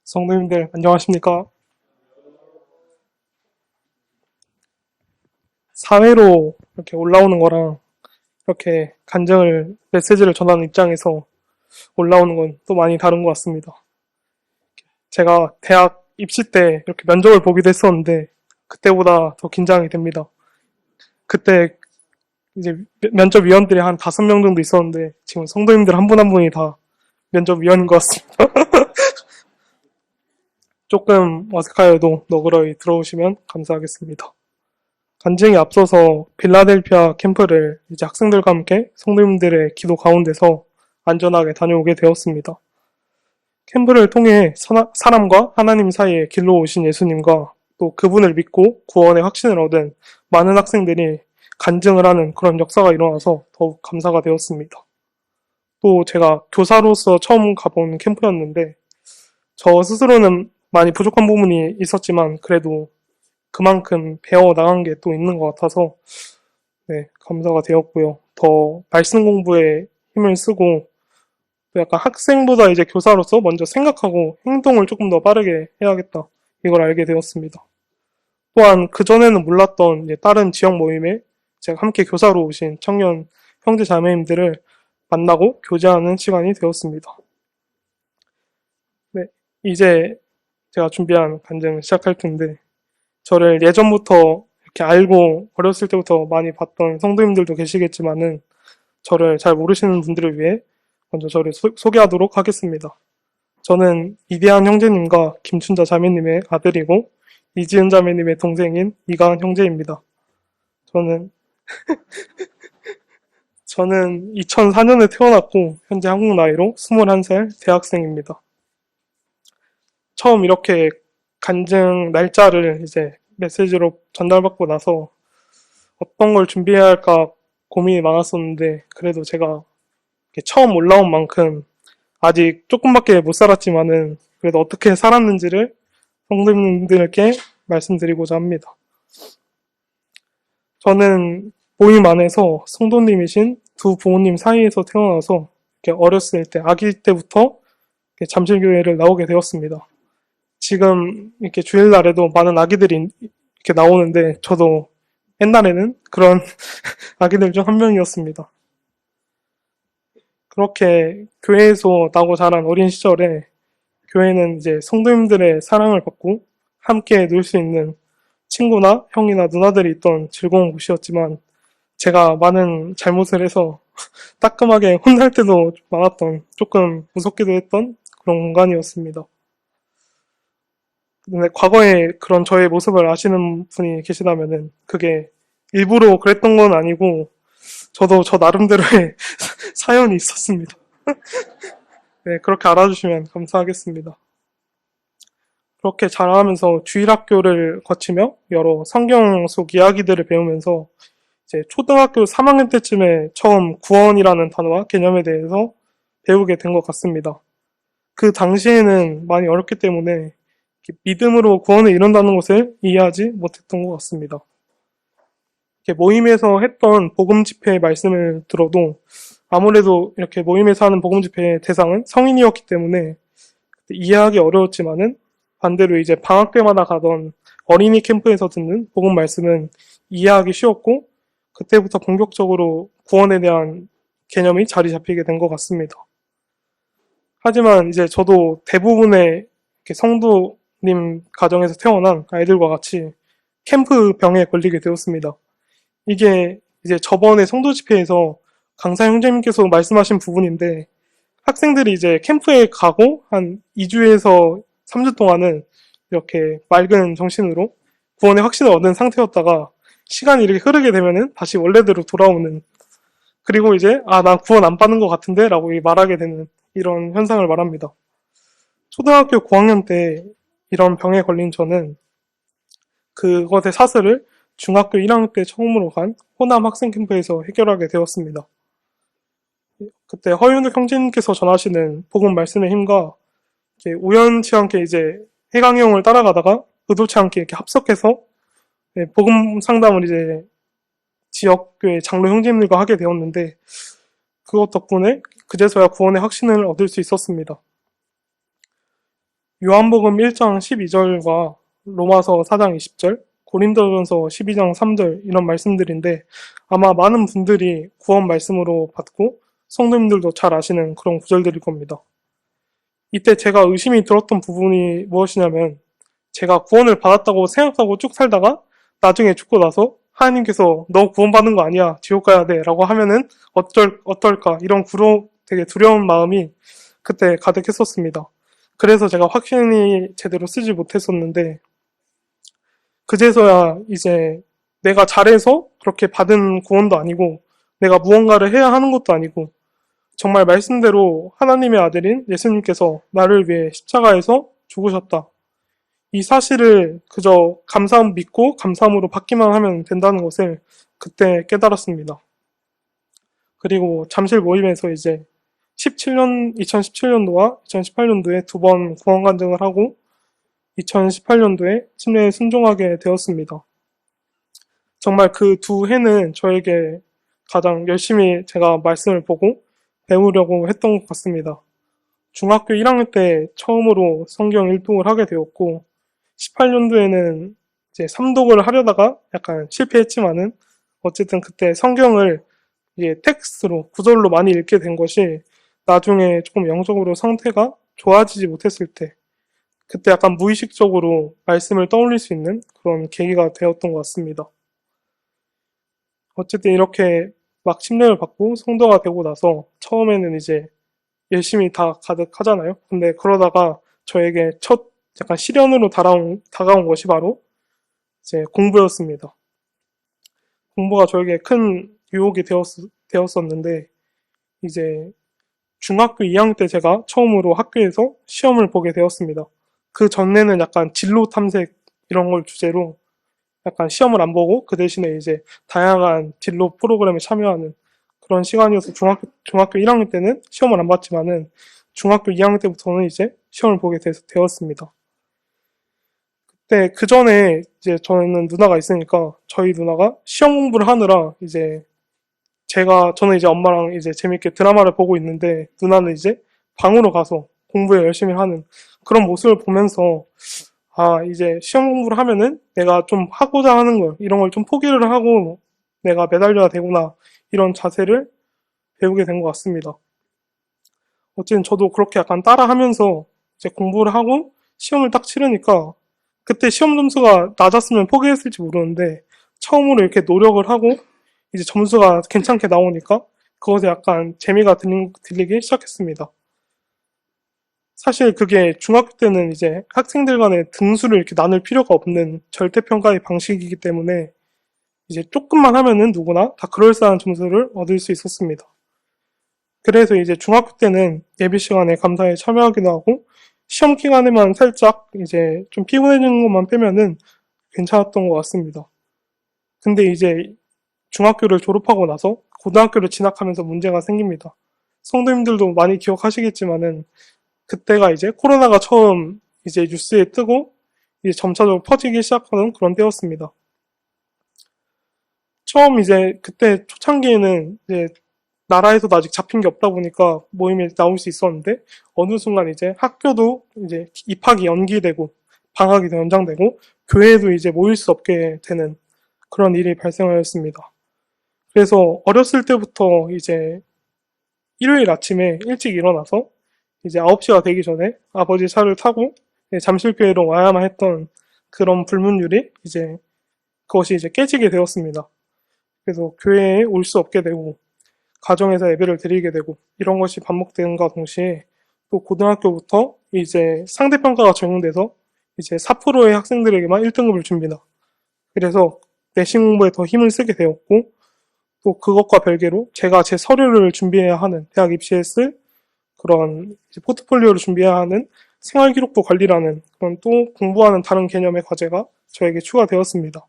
성도님들 안녕하십니까? 사회로 이렇게 올라오는 거랑 이렇게 간증을 메시지를 전하는 입장에서 올라오는 건 또 많이 다른 것 같습니다. 제가 대학 입시 때 이렇게 면접을 보기도 했었는데 그때보다 더 긴장이 됩니다. 그때 이제 면접위원들이 한 5명 정도 있었는데 지금 성도님들 한 분 한 분이 다 면접위원인 것 같습니다. 조금 어색하여도 너그러이 들어오시면 감사하겠습니다. 간증에 앞서서 빌라델피아 캠프를 이제 학생들과 함께 성도님들의 기도 가운데서 안전하게 다녀오게 되었습니다. 캠프를 통해 사람과 하나님 사이에 길로 오신 예수님과 또 그분을 믿고 구원의 확신을 얻은 많은 학생들이 간증을 하는 그런 역사가 일어나서 더욱 감사가 되었습니다. 또 제가 교사로서 처음 가본 캠프였는데 저 스스로는 많이 부족한 부분이 있었지만 그래도 그만큼 배워 나간 게 또 있는 것 같아서 네, 감사가 되었고요. 더 말씀 공부에 힘을 쓰고 또 약간 학생보다 이제 교사로서 먼저 생각하고 행동을 조금 더 빠르게 해야겠다. 이걸 알게 되었습니다. 또한 그전에는 몰랐던 이제 다른 지역 모임에 제가 함께 교사로 오신 청년 형제 자매님들을 만나고 교제하는 시간이 되었습니다. 네, 이제 제가 준비한 간증을 시작할 텐데 저를 예전부터 이렇게 알고 어렸을 때부터 많이 봤던 성도님들도 계시겠지만은 저를 잘 모르시는 분들을 위해 먼저 저를 소개하도록 하겠습니다. 저는 이대한 형제님과 김춘자 자매님의 아들이고 이지은 자매님의 동생인 이가은 형제입니다. 저는 2004년에 태어났고 현재 한국 나이로 21살 대학생입니다. 처음 이렇게 간증 날짜를 이제 메시지로 전달받고 나서 어떤 걸 준비해야 할까 고민이 많았었는데 그래도 제가 처음 올라온 만큼 아직 조금밖에 못 살았지만은 그래도 어떻게 살았는지를 성도님들께 말씀드리고자 합니다. 저는 모임 안에서 성도님이신 두 부모님 사이에서 태어나서 이렇게 어렸을 때 아기 때부터 잠실교회를 나오게 되었습니다. 지금 이렇게 주일날에도 많은 아기들이 이렇게 나오는데 저도 옛날에는 그런 아기들 중 한 명이었습니다. 그렇게 교회에서 나고 자란 어린 시절에 교회는 이제 성도님들의 사랑을 받고 함께 놀 수 있는 친구나 형이나 누나들이 있던 즐거운 곳이었지만 제가 많은 잘못을 해서 따끔하게 혼날 때도 많았던 조금 무섭기도 했던 그런 공간이었습니다. 근데 과거에 그런 저의 모습을 아시는 분이 계시다면은 그게 일부러 그랬던 건 아니고 저도 저 나름대로의 사연이 있었습니다. 네, 그렇게 알아주시면 감사하겠습니다. 그렇게 자라면서 주일학교를 거치며 여러 성경 속 이야기들을 배우면서 이제 초등학교 3학년 때쯤에 처음 구원이라는 단어와 개념에 대해서 배우게 된 것 같습니다. 그 당시에는 많이 어렵기 때문에 믿음으로 구원을 이룬다는 것을 이해하지 못했던 것 같습니다. 이렇게 모임에서 했던 복음 집회의 말씀을 들어도 아무래도 이렇게 모임에서 하는 복음 집회의 대상은 성인이었기 때문에 이해하기 어려웠지만은 반대로 이제 방학 때마다 가던 어린이 캠프에서 듣는 복음 말씀은 이해하기 쉬웠고 그때부터 본격적으로 구원에 대한 개념이 자리 잡히게 된 것 같습니다. 하지만 이제 저도 대부분의 성도님 가정에서 태어난 아이들과 같이 캠프병에 걸리게 되었습니다. 이게 이제 저번에 성도 집회에서 강사 형제님께서 말씀하신 부분인데 학생들이 이제 캠프에 가고 한 2주에서 3주 동안은 이렇게 맑은 정신으로 구원의 확신을 얻은 상태였다가 시간이 이렇게 흐르게 되면은 다시 원래대로 돌아오는 그리고 이제 나 구원 안 받는 것 같은데 라고 말하게 되는 이런 현상을 말합니다. 초등학교 9학년 때 이런 병에 걸린 저는 그것의 사슬을 중학교 1학년 때 처음으로 간 호남 학생 캠프에서 해결하게 되었습니다. 그때 허윤욱 형제님께서 전하시는 복음 말씀의 힘과 우연치 않게 이제 해강형을 따라가다가 의도치 않게 이렇게 합석해서 복음 상담을 이제 지역교회 장로 형제님들과 하게 되었는데 그것 덕분에 그제서야 구원의 확신을 얻을 수 있었습니다. 요한복음 1장 12절과 로마서 4장 20절, 고린도전서 12장 3절 이런 말씀들인데 아마 많은 분들이 구원 말씀으로 받고 성도님들도 잘 아시는 그런 구절들일 겁니다. 이때 제가 의심이 들었던 부분이 무엇이냐면 제가 구원을 받았다고 생각하고 쭉 살다가 나중에 죽고 나서 하나님께서 너 구원받은 거 아니야. 지옥 가야 돼. 라고 하면은 어떨까. 이런 되게 두려운 마음이 그때 가득했었습니다. 그래서 제가 확신이 제대로 쓰지 못했었는데 그제서야 이제 내가 잘해서 그렇게 받은 구원도 아니고 내가 무언가를 해야 하는 것도 아니고 정말 말씀대로 하나님의 아들인 예수님께서 나를 위해 십자가에서 죽으셨다. 이 사실을 그저 감사함 믿고 감사함으로 받기만 하면 된다는 것을 그때 깨달았습니다. 그리고 잠실 모임에서 이제 2017년도와 2018년도에 두 번 구원 간증을 하고 2018년도에 침례에 순종하게 되었습니다. 정말 그 두 해는 저에게 가장 열심히 제가 말씀을 보고 배우려고 했던 것 같습니다. 중학교 1학년 때 처음으로 성경 1독을 하게 되었고 18년도에는 이제 3독을 하려다가 약간 실패했지만은 어쨌든 그때 성경을 이게 텍스트로 구절로 많이 읽게 된 것이 나중에 조금 영적으로 상태가 좋아지지 못했을 때 그때 약간 무의식적으로 말씀을 떠올릴 수 있는 그런 계기가 되었던 것 같습니다. 어쨌든 이렇게 막 침례를 받고 성도가 되고 나서 처음에는 이제 열심히 다 가득하잖아요. 근데 그러다가 저에게 첫 약간 시련으로 다가온 것이 바로 이제 공부였습니다. 공부가 저에게 큰 유혹이 되었었는데 이제 중학교 2학년 때 제가 처음으로 학교에서 시험을 보게 되었습니다. 그 전에는 약간 진로 탐색 이런 걸 주제로 약간 시험을 안 보고 그 대신에 이제 다양한 진로 프로그램에 참여하는 그런 시간이어서 중학교 1학년 때는 시험을 안 봤지만은 중학교 2학년 때부터는 이제 시험을 보게 되었습니다. 그때 그 전에 이제 저는 누나가 있으니까 저희 누나가 시험 공부를 하느라 이제 저는 이제 엄마랑 이제 재밌게 드라마를 보고 있는데 누나는 이제 방으로 가서 공부에 열심히 하는 그런 모습을 보면서 아, 이제 시험 공부를 하면은 내가 좀 하고자 하는 걸, 이런 걸 좀 포기를 하고 내가 매달려야 되구나, 이런 자세를 배우게 된 것 같습니다. 어쨌든 저도 그렇게 약간 따라 하면서 이제 공부를 하고 시험을 딱 치르니까 그때 시험 점수가 낮았으면 포기했을지 모르는데 처음으로 이렇게 노력을 하고 이제 점수가 괜찮게 나오니까 그것에 약간 재미가 들리기 시작했습니다. 사실 그게 중학교 때는 이제 학생들 간의 등수를 이렇게 나눌 필요가 없는 절대평가의 방식이기 때문에 이제 조금만 하면은 누구나 다 그럴싸한 점수를 얻을 수 있었습니다. 그래서 이제 중학교 때는 예비 시간에 감사에 참여하기도 하고 시험 기간에만 살짝 이제 좀 피곤해지는 것만 빼면은 괜찮았던 것 같습니다. 근데 이제 중학교를 졸업하고 나서 고등학교를 진학하면서 문제가 생깁니다. 성도님들도 많이 기억하시겠지만은 그때가 이제 코로나가 처음 이제 뉴스에 뜨고 이제 점차적으로 퍼지기 시작하는 그런 때였습니다. 처음 이제 그때 초창기에는 이제 나라에서도 아직 잡힌 게 없다 보니까 모임에 나올 수 있었는데 어느 순간 이제 학교도 이제 입학이 연기되고 방학이 연장되고 교회도 이제 모일 수 없게 되는 그런 일이 발생하였습니다. 그래서 어렸을 때부터 이제 일요일 아침에 일찍 일어나서 이제 9시가 되기 전에 아버지 차를 타고 잠실교회로 와야만 했던 그런 불문율이 이제 그것이 이제 깨지게 되었습니다. 그래서 교회에 올 수 없게 되고 가정에서 예배를 드리게 되고 이런 것이 반복되는가 동시에 또 고등학교부터 이제 상대평가가 적용돼서 이제 4%의 학생들에게만 1등급을 줍니다. 그래서 내신 공부에 더 힘을 쓰게 되었고 또 그것과 별개로 제가 제 서류를 준비해야 하는 대학 입시에 쓸 그런 포트폴리오를 준비해야 하는 생활기록부 관리라는 그런 또 공부하는 다른 개념의 과제가 저에게 추가되었습니다.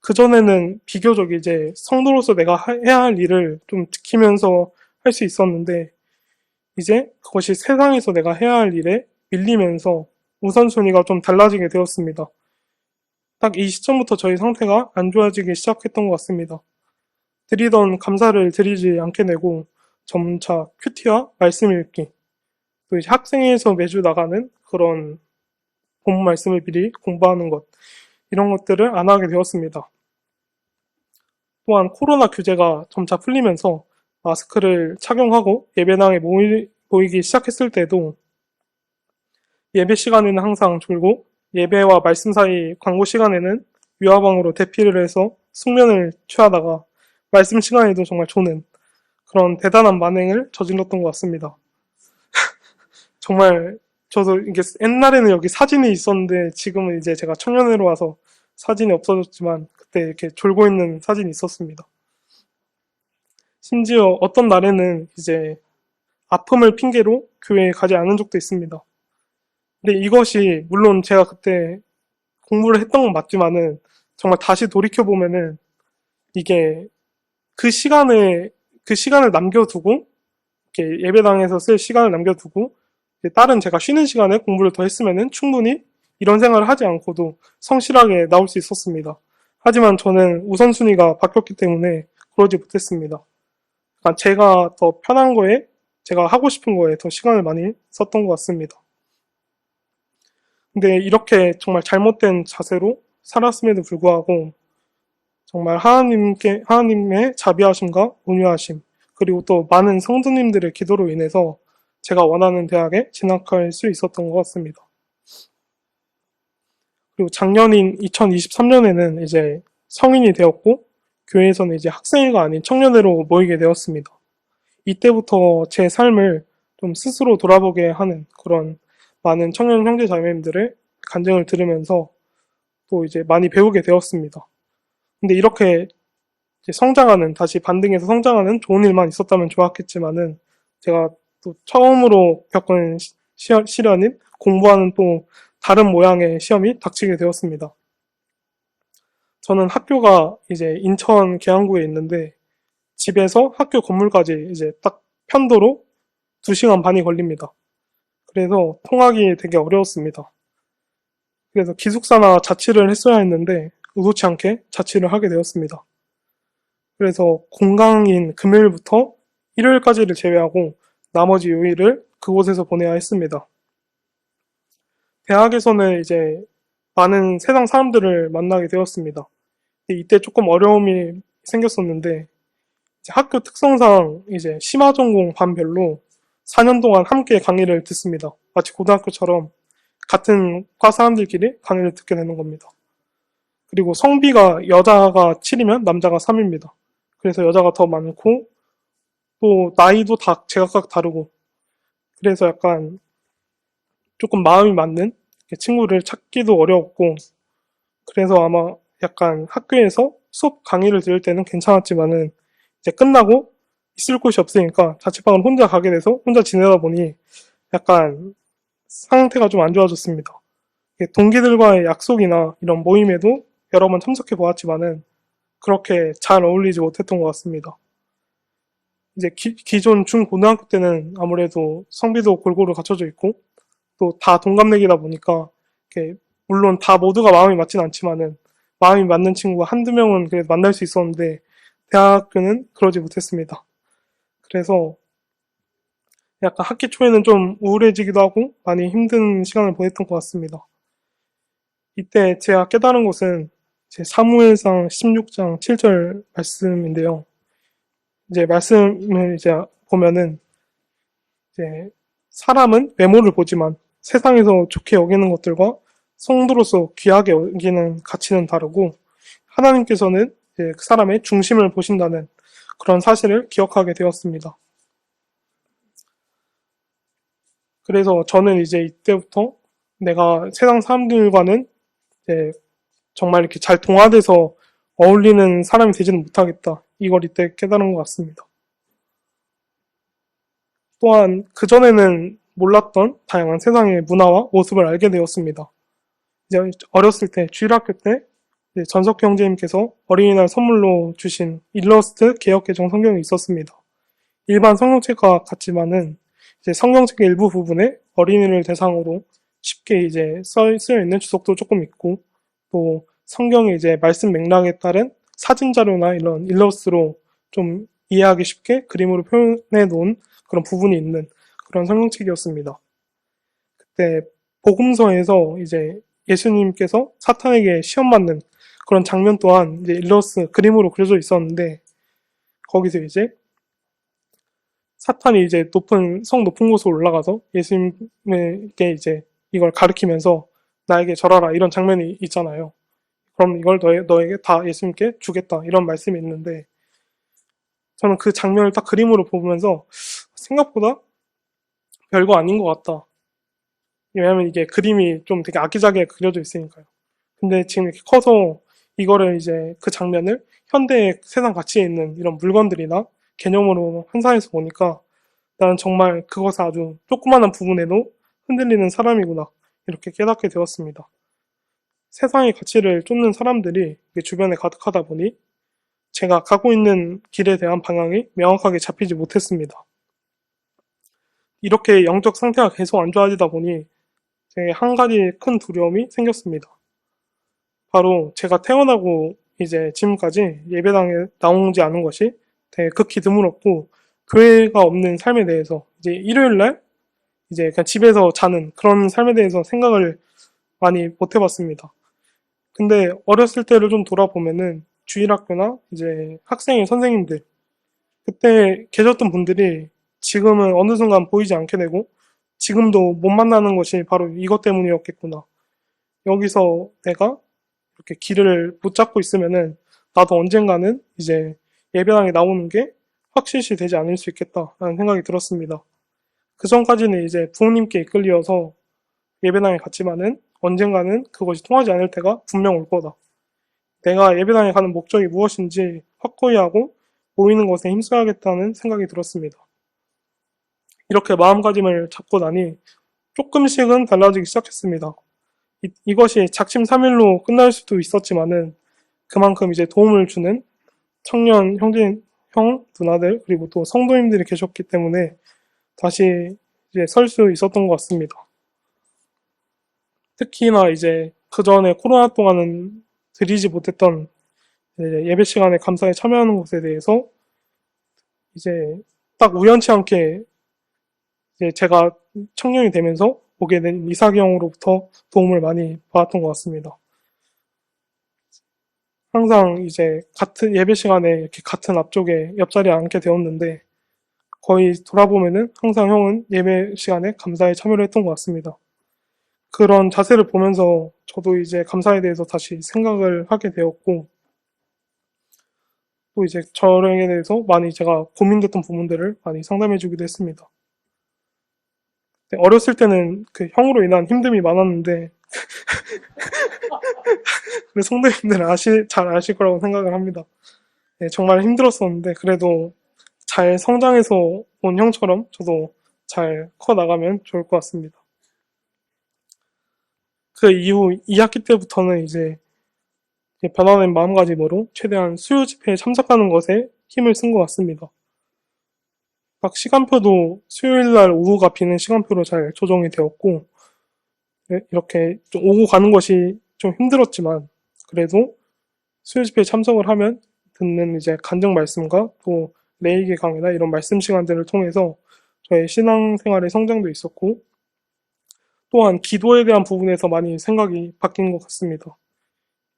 그전에는 비교적 이제 성도로서 내가 해야 할 일을 좀 지키면서 할 수 있었는데 이제 그것이 세상에서 내가 해야 할 일에 밀리면서 우선순위가 좀 달라지게 되었습니다. 딱 이 시점부터 저희 상태가 안 좋아지기 시작했던 것 같습니다. 드리던 감사를 드리지 않게 되고 점차 큐티와 말씀 읽기 또 이제 학생회에서 매주 나가는 그런 본문 말씀을 미리 공부하는 것, 이런 것들을 안 하게 되었습니다. 또한 코로나 규제가 점차 풀리면서 마스크를 착용하고 예배당에 모이기 시작했을 때도 예배 시간에는 항상 졸고 예배와 말씀 사이 광고 시간에는 유화방으로 대피를 해서 숙면을 취하다가 말씀 시간에도 정말 조는 그런 대단한 만행을 저질렀던 것 같습니다. 정말 저도 이게 옛날에는 여기 사진이 있었는데 지금은 이제 제가 청년회로 와서 사진이 없어졌지만 그때 이렇게 졸고 있는 사진이 있었습니다. 심지어 어떤 날에는 이제 아픔을 핑계로 교회에 가지 않은 적도 있습니다. 근데 이것이 물론 제가 그때 공부를 했던 건 맞지만은 정말 다시 돌이켜보면은 이게 그 시간을 남겨두고 이렇게 예배당에서 쓸 시간을 남겨두고 다른 제가 쉬는 시간에 공부를 더 했으면은 충분히 이런 생활을 하지 않고도 성실하게 나올 수 있었습니다. 하지만 저는 우선순위가 바뀌었기 때문에 그러지 못했습니다. 그러니까 제가 더 편한 거에, 제가 하고 싶은 거에 더 시간을 많이 썼던 것 같습니다. 근데 이렇게 정말 잘못된 자세로 살았음에도 불구하고 정말 하나님의 자비하심과 온유하심, 그리고 또 많은 성도님들의 기도로 인해서 제가 원하는 대학에 진학할 수 있었던 것 같습니다. 그리고 작년인 2023년에는 이제 성인이 되었고, 교회에서는 이제 학생회가 아닌 청년회로 모이게 되었습니다. 이때부터 제 삶을 좀 스스로 돌아보게 하는 그런 많은 청년 형제 자매님들의 간증을 들으면서 또 이제 많이 배우게 되었습니다. 근데 이렇게 이제 다시 반등해서 성장하는 좋은 일만 있었다면 좋았겠지만은 제가 또 처음으로 겪은 시련인 공부하는 또 다른 모양의 시험이 닥치게 되었습니다. 저는 학교가 이제 인천 계양구에 있는데 집에서 학교 건물까지 이제 딱 편도로 2시간 반이 걸립니다. 그래서 통학이 되게 어려웠습니다. 그래서 기숙사나 자취를 했어야 했는데 의도치 않게 자취를 하게 되었습니다. 그래서 공강인 금요일부터 일요일까지를 제외하고 나머지 요일을 그곳에서 보내야 했습니다. 대학에서는 이제 많은 세상 사람들을 만나게 되었습니다. 이때 조금 어려움이 생겼었는데 학교 특성상 이제 심화 전공 반별로 4년 동안 함께 강의를 듣습니다. 마치 고등학교처럼 같은 과 사람들끼리 강의를 듣게 되는 겁니다. 그리고 성비가 여자가 7이면 남자가 3입니다. 그래서 여자가 더 많고 또 나이도 다 제각각 다르고 그래서 약간 조금 마음이 맞는 친구를 찾기도 어려웠고 그래서 아마 약간 학교에서 수업 강의를 들을 때는 괜찮았지만은 이제 끝나고 있을 곳이 없으니까 자취방을 혼자 가게 돼서 혼자 지내다 보니 약간 상태가 좀 안 좋아졌습니다. 동기들과의 약속이나 이런 모임에도 여러 번 참석해 보았지만은 그렇게 잘 어울리지 못했던 것 같습니다. 이제 기존 중고등학교 때는 아무래도 성비도 골고루 갖춰져 있고 또 다 동갑내기다 보니까 물론 다 모두가 마음이 맞진 않지만은 마음이 맞는 친구가 한두 명은 그래도 만날 수 있었는데 대학교는 그러지 못했습니다. 그래서 약간 학기 초에는 좀 우울해지기도 하고 많이 힘든 시간을 보냈던 것 같습니다. 이때 제가 깨달은 것은 제 사무엘상 16장 7절 말씀인데요. 이제 말씀을 이제 보면은 이제 사람은 외모를 보지만 세상에서 좋게 여기는 것들과 성도로서 귀하게 여기는 가치는 다르고 하나님께서는 이제 그 사람의 중심을 보신다는 그런 사실을 기억하게 되었습니다. 그래서 저는 이제 이때부터 내가 세상 사람들과는 이제 정말 이렇게 잘 동화돼서 어울리는 사람이 되지는 못하겠다. 이걸 이때 깨달은 것 같습니다. 또한 그전에는 몰랐던 다양한 세상의 문화와 모습을 알게 되었습니다. 이제 어렸을 때, 주일학교 때 전석 형제님께서 어린이날 선물로 주신 일러스트 개역개정 성경이 있었습니다. 일반 성경책과 같지만은 이제 성경책의 일부 부분에 어린이를 대상으로 쉽게 이제 쓰여 있는 주석도 조금 있고 또 성경의 이제 말씀 맥락에 따른 사진 자료나 이런 일러스트로 좀 이해하기 쉽게 그림으로 표현해 놓은 그런 부분이 있는 그런 성경책이었습니다. 그때 복음서에서 이제 예수님께서 사탄에게 시험 받는 그런 장면 또한 이제 그림으로 그려져 있었는데, 거기서 이제 사탄이 이제 높은 곳으로 올라가서 예수님에게 이제 이걸 가르치면서 나에게 절하라 이런 장면이 있잖아요. 그럼 이걸 너에게 다 예수님께 주겠다 이런 말씀이 있는데, 저는 그 장면을 딱 그림으로 보면서 생각보다 별거 아닌 것 같다. 왜냐면 이게 그림이 좀 되게 아기자기하게 그려져 있으니까요. 근데 지금 이렇게 커서 이거를 이제 그 장면을 현대의 세상 가치에 있는 이런 물건들이나 개념으로 환산해서 보니까 나는 정말 그것을 아주 조그마한 부분에도 흔들리는 사람이구나 이렇게 깨닫게 되었습니다. 세상의 가치를 쫓는 사람들이 주변에 가득하다 보니 제가 가고 있는 길에 대한 방향이 명확하게 잡히지 못했습니다. 이렇게 영적 상태가 계속 안 좋아지다 보니 제게 한 가지 큰 두려움이 생겼습니다. 바로 제가 태어나고 이제 지금까지 예배당에 나오지 않은 것이 되게 극히 드물었고, 교회가 없는 삶에 대해서 이제 일요일 날 이제 그냥 집에서 자는 그런 삶에 대해서 생각을 많이 못 해봤습니다. 근데 어렸을 때를 좀 돌아보면은 주일학교나 이제 학생의 선생님들, 그때 계셨던 분들이 지금은 어느 순간 보이지 않게 되고 지금도 못 만나는 것이 바로 이것 때문이었겠구나. 여기서 내가 이렇게 길을 붙잡고 있으면은 나도 언젠가는 이제 예배당에 나오는 게 확실시 되지 않을 수 있겠다라는 생각이 들었습니다. 그 전까지는 이제 부모님께 이끌려서 예배당에 갔지만은 언젠가는 그것이 통하지 않을 때가 분명 올 거다. 내가 예배당에 가는 목적이 무엇인지 확고히 하고 보이는 것에 힘써야겠다는 생각이 들었습니다. 이렇게 마음가짐을 잡고 나니 조금씩은 달라지기 시작했습니다. 이것이 작심삼일로 끝날 수도 있었지만은 그만큼 이제 도움을 주는 청년 형, 누나들 그리고 또 성도님들이 계셨기 때문에 다시 이제 설 수 있었던 것 같습니다. 특히나 이제 그 전에 코로나 동안은 드리지 못했던 예배 시간에 감사에 참여하는 것에 대해서 이제 딱 우연치 않게 이제 제가 청년이 되면서 보게 된 이삭이 형으로부터 도움을 많이 받았던 것 같습니다. 항상 이제 같은 예배 시간에 이렇게 같은 앞쪽에 옆자리에 앉게 되었는데 거의 돌아보면은 항상 형은 예배 시간에 감사에 참여를 했던 것 같습니다. 그런 자세를 보면서 저도 이제 감사에 대해서 다시 생각을 하게 되었고, 또 이제 저에 대해서 많이 제가 고민됐던 부분들을 많이 상담해 주기도 했습니다. 어렸을 때는 그 형으로 인한 힘듦이 많았는데 성도님들은 잘 아실 거라고 생각을 합니다. 네, 정말 힘들었었는데 그래도 잘 성장해서 온 형처럼 저도 잘 커 나가면 좋을 것 같습니다. 그 이후 2학기 때부터는 이제 변화된 마음가짐으로 최대한 수요 집회에 참석하는 것에 힘을 쓴 것 같습니다. 각 시간표도 수요일 날 오후가 비는 시간표로 잘 조정이 되었고, 이렇게 좀 오고 가는 것이 좀 힘들었지만 그래도 수요 집회에 참석을 하면 듣는 이제 간증 말씀과 또 레이기 강의나 이런 말씀 시간들을 통해서 저의 신앙생활의 성장도 있었고, 또한 기도에 대한 부분에서 많이 생각이 바뀐 것 같습니다.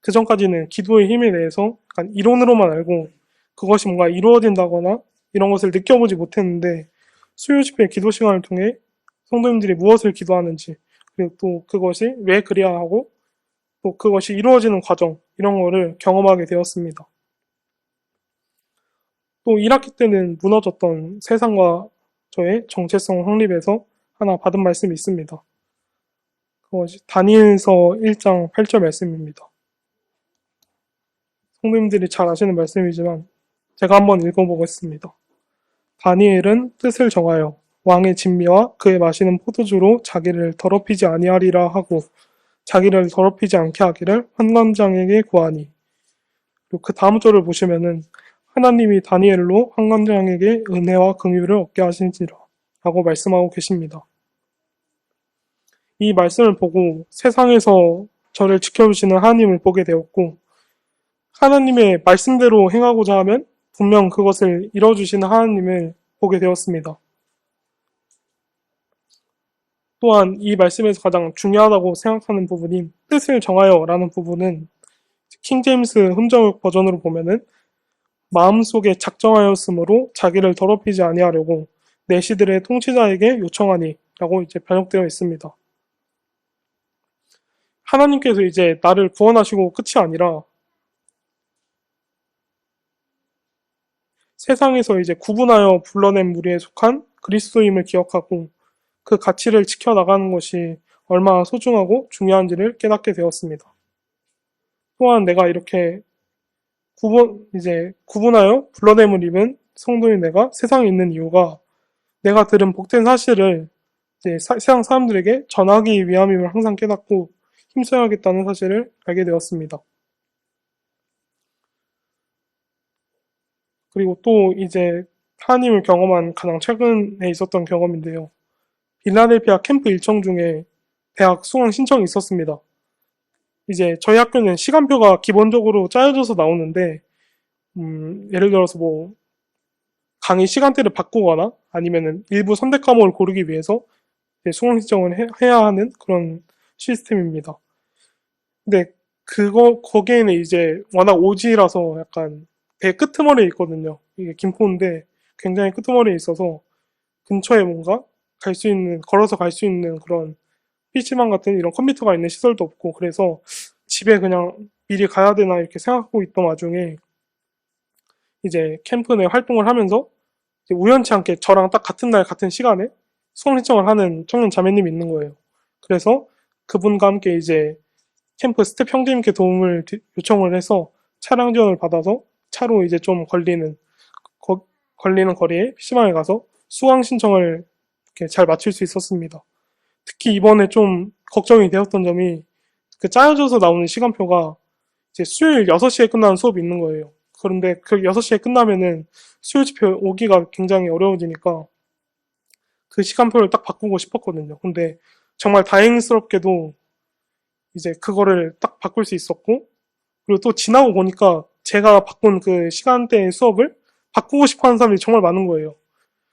그 전까지는 기도의 힘에 대해서 약간 이론으로만 알고 그것이 뭔가 이루어진다거나 이런 것을 느껴보지 못했는데, 수요 집회 기도 시간을 통해 성도님들이 무엇을 기도하는지, 그리고 또 그것이 왜 그래야 하고 또 그것이 이루어지는 과정, 이런 거를 경험하게 되었습니다. 또 1학기 때는 무너졌던 세상과 저의 정체성 확립에서 하나 받은 말씀이 있습니다. 그것이 다니엘서 1장 8절 말씀입니다. 성도님들이 잘 아시는 말씀이지만 제가 한번 읽어보겠습니다. 다니엘은 뜻을 정하여 왕의 진미와 그의 마시는 포도주로 자기를 더럽히지 아니하리라 하고 자기를 더럽히지 않게 하기를 환관장에게 구하니. 그리고 그 다음 절을 보시면은 하나님이 다니엘로 환관장에게 은혜와 긍휼을 얻게 하시니라 라고 말씀하고 계십니다. 이 말씀을 보고 세상에서 저를 지켜주시는 하나님을 보게 되었고, 하나님의 말씀대로 행하고자 하면 분명 그것을 이뤄주시는 하나님을 보게 되었습니다. 또한 이 말씀에서 가장 중요하다고 생각하는 부분인 뜻을 정하여 라는 부분은 킹제임스 흔적 버전으로 보면은 마음속에 작정하였으므로 자기를 더럽히지 아니하려고 내시들의 통치자에게 요청하니 라고 이제 번역되어 있습니다. 하나님께서 이제 나를 구원하시고 끝이 아니라 세상에서 이제 구분하여 불러낸 무리에 속한 그리스도임을 기억하고 그 가치를 지켜나가는 것이 얼마나 소중하고 중요한지를 깨닫게 되었습니다. 또한 내가 이렇게 구분하여 불러냄을 입은 성도인 내가 세상에 있는 이유가 내가 들은 복된 사실을 이제 세상 사람들에게 전하기 위함임을 항상 깨닫고 힘써야겠다는 사실을 알게 되었습니다. 그리고 또 이제 하나님을 경험한 가장 최근에 있었던 경험인데요. 빌라델피아 캠프 일정 중에 대학 수강 신청이 있었습니다. 이제 저희 학교는 시간표가 기본적으로 짜여져서 나오는데, 예를 들어서 뭐 강의 시간대를 바꾸거나 아니면은 일부 선택 과목을 고르기 위해서 수강 신청을 해야 하는 그런 시스템입니다. 근데 거기에는 이제 워낙 오지라서 약간 되게 끄트머리에 있거든요. 이게 김포인데 굉장히 끄트머리에 있어서 근처에 뭔가 걸어서 갈 수 있는 그런 PC방 같은 이런 컴퓨터가 있는 시설도 없고, 그래서 집에 그냥 미리 가야 되나 이렇게 생각하고 있던 와중에 이제 캠프 내 활동을 하면서 우연치 않게 저랑 딱 같은 날 같은 시간에 수강 신청을 하는 청년 자매님이 있는 거예요. 그래서 그분과 함께 이제 캠프 스텝 형제님께 도움을 요청을 해서 차량 지원을 받아서 차로 이제 좀 걸리는 거리에 PC방에 가서 수강 신청을 이렇게 잘 마칠 수 있었습니다. 특히 이번에 좀 걱정이 되었던 점이 그 짜여져서 나오는 시간표가 이제 수요일 6시에 끝나는 수업이 있는 거예요. 그런데 그 6시에 끝나면은 수요 집회 오기가 굉장히 어려워지니까 그 시간표를 딱 바꾸고 싶었거든요. 근데 정말 다행스럽게도 이제 그거를 딱 바꿀 수 있었고, 그리고 또 지나고 보니까 제가 바꾼 그 시간대의 수업을 바꾸고 싶어 하는 사람들이 정말 많은 거예요.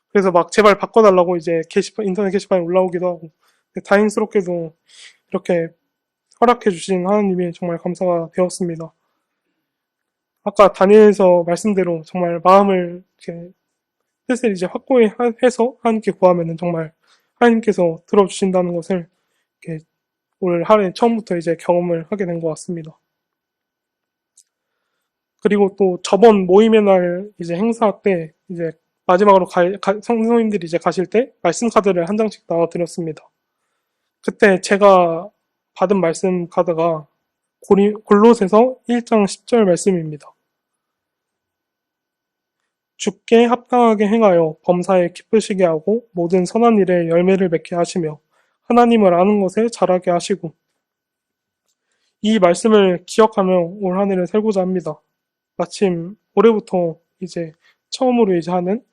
그래서 막 제발 바꿔달라고 이제 인터넷 게시판에 올라오기도 하고, 다행스럽게도 이렇게 허락해주신 하나님이 정말 감사가 되었습니다. 아까 다니엘서 말씀대로 정말 마음을 이렇게 뜻을 이제 확고해서 하나님께 구하면은 정말 하나님께서 들어주신다는 것을 이렇게 올 한해 처음부터 이제 경험을 하게 된 것 같습니다. 그리고 또 저번 모임의 날 이제 행사 때 이제 마지막으로 성도님들이 이제 가실 때 말씀 카드를 한 장씩 나눠드렸습니다. 그때 제가 받은 말씀 카드가 골로새서 1장 10절 말씀입니다. 주께 합당하게 행하여 범사에 기쁘시게 하고 모든 선한 일에 열매를 맺게 하시며 하나님을 아는 것에 자라게 하시고, 이 말씀을 기억하며 올 한 해를 살고자 합니다. 마침 올해부터 이제 처음으로 이제 하는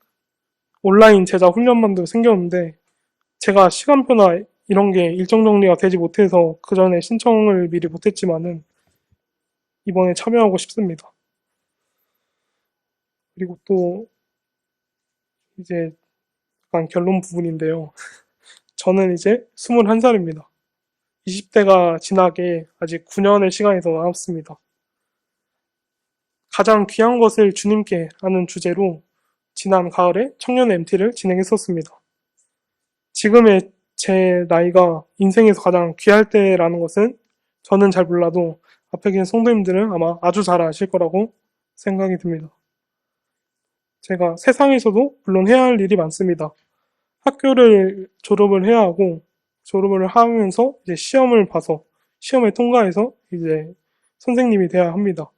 온라인 제자 훈련반도 생겼는데, 제가 시간표나 이런 게 일정 정리가 되지 못해서 그 전에 신청을 미리 못했지만은 이번에 참여하고 싶습니다. 그리고 또 이제 약간 결론 부분인데요. 저는 이제 21살입니다. 20대가 지나게 아직 9년의 시간이 더 남았습니다. 가장 귀한 것을 주님께 하는 주제로 지난 가을에 청년 MT를 진행했었습니다. 지금의 제 나이가 인생에서 가장 귀할 때라는 것은 저는 잘 몰라도 앞에 계신 성도님들은 아마 아주 잘 아실 거라고 생각이 듭니다. 제가 세상에서도 물론 해야 할 일이 많습니다. 학교를 졸업을 해야 하고, 졸업을 하면서 이제 시험을 봐서 시험에 통과해서 이제 선생님이 돼야 합니다.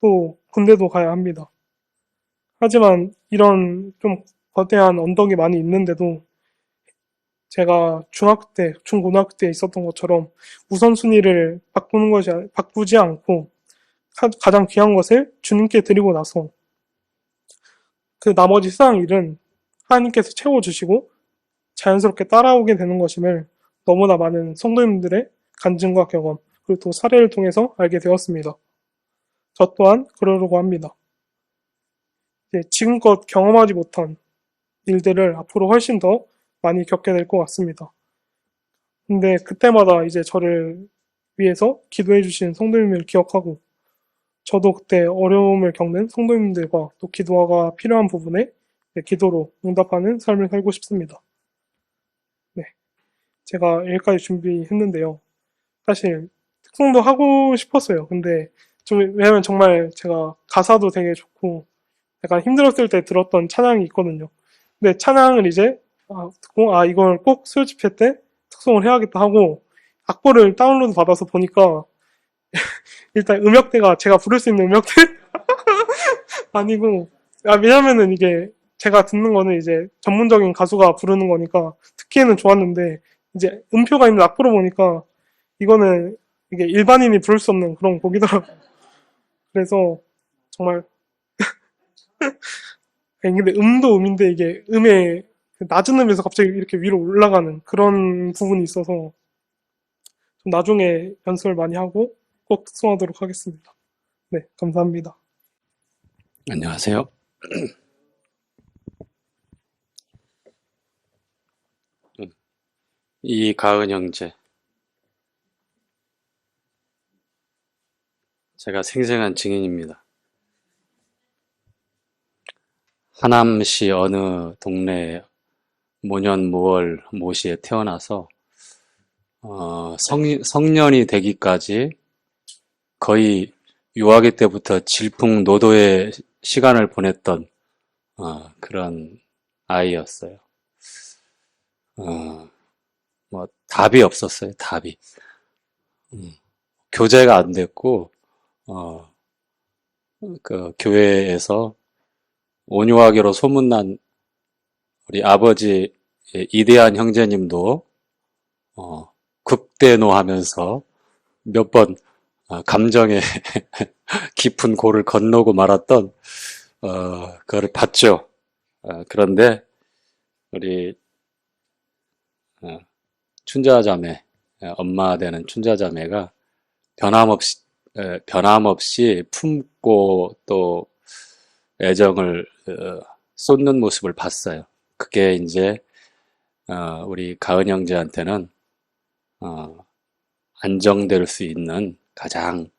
또 군대도 가야 합니다. 하지만 이런 좀 거대한 언덕이 많이 있는데도 제가 중학교 때, 중고등학교 때 있었던 것처럼 우선순위를 바꾸지 않고 가장 귀한 것을 주님께 드리고 나서 그 나머지 세상 일은 하나님께서 채워주시고 자연스럽게 따라오게 되는 것임을 너무나 많은 성도님들의 간증과 경험, 그리고 또 사례를 통해서 알게 되었습니다. 저 또한 그러려고 합니다. 지금껏 경험하지 못한 일들을 앞으로 훨씬 더 많이 겪게 될 것 같습니다. 근데 그때마다 이제 저를 위해서 기도해 주신 성도님을 기억하고 저도 그때 어려움을 겪는 성도님들과 또 기도가 필요한 부분에 기도로 응답하는 삶을 살고 싶습니다. 네, 제가 여기까지 준비했는데요. 사실 특송도 하고 싶었어요. 근데 좀 왜냐면 정말 제가 가사도 되게 좋고 약간 힘들었을 때 들었던 찬양이 있거든요. 근데 찬양을 이제 듣고 이걸 꼭 수요 집회 때 특송을 해야겠다 하고 악보를 다운로드 받아서 보니까 일단 음역대가 제가 부를 수 있는 음역대 아니고 왜냐면은 이게 제가 듣는 거는 이제 전문적인 가수가 부르는 거니까 듣기에는 좋았는데 이제 음표가 있는 악보를 보니까 이거는 이게 일반인이 부를 수 없는 그런 곡이더라고요. 그래서 정말 근데 음도 음인데 이게 음의 그 낮은 음에서 갑자기 이렇게 위로 올라가는 그런 부분이 있어서 좀 나중에 연습을 많이 하고 꼭 특송하도록 하겠습니다. 네, 감사합니다. 안녕하세요. 이가은 형제. 제가 생생한 증인입니다. 하남시 어느 동네 모년 모월 모시에 태어나서 성년이 되기까지 거의 유아기 때부터 질풍노도의 시간을 보냈던 그런 아이였어요. 뭐 답이 없었어요. 답이. 교제가 안 됐고 어, 그 교회에서 온유하기로 소문난 우리 아버지 이대한 형제님도 극대노하면서 몇 번 감정의 깊은 고를 건너고 말았던 그거를 봤죠. 그런데 우리 춘자자매, 엄마 되는 춘자자매가 변함없이 변함없이 품고 또 애정을 쏟는 모습을 봤어요. 그게 이제 우리 가은 형제한테는 안정될 수 있는 가장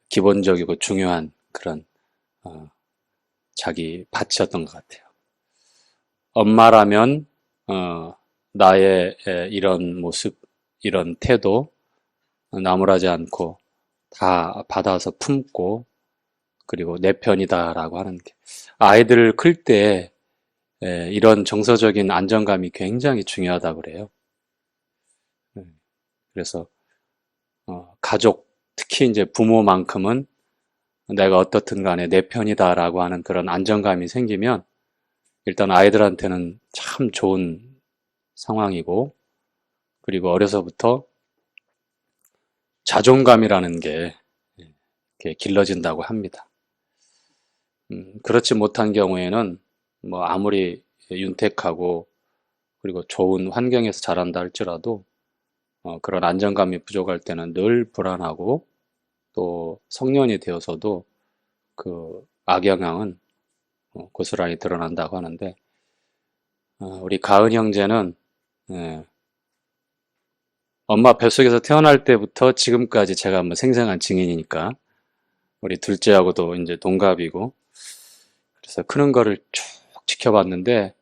기본적이고 중요한 그런 자기 밭이었던 것 같아요. 엄마라면 나의 이런 모습, 이런 태도 나무라지 않고 다 받아서 품고 그리고 내 편이다라고 하는 게 아이들을 클 때 이런 정서적인 안정감이 굉장히 중요하다고 그래요. 그래서 가족, 특히 이제 부모만큼은 내가 어떻든 간에 내 편이다라고 하는 그런 안정감이 생기면 일단 아이들한테는 참 좋은 상황이고 그리고 어려서부터 자존감이라는 게 이렇게 길러진다고 합니다. 그렇지 못한 경우에는 뭐 아무리 윤택하고 그리고 좋은 환경에서 자란다 할지라도 그런 안정감이 부족할 때는 늘 불안하고 또 성년이 되어서도 그 악영향은 고스란히 드러난다고 하는데 우리 가은 형제는 예, 엄마 뱃속에서 태어날 때부터 지금까지 제가 한번 생생한 증인이니까 우리 둘째하고도 이제 동갑이고 그래서 크는 거를 쭉 지켜봤는데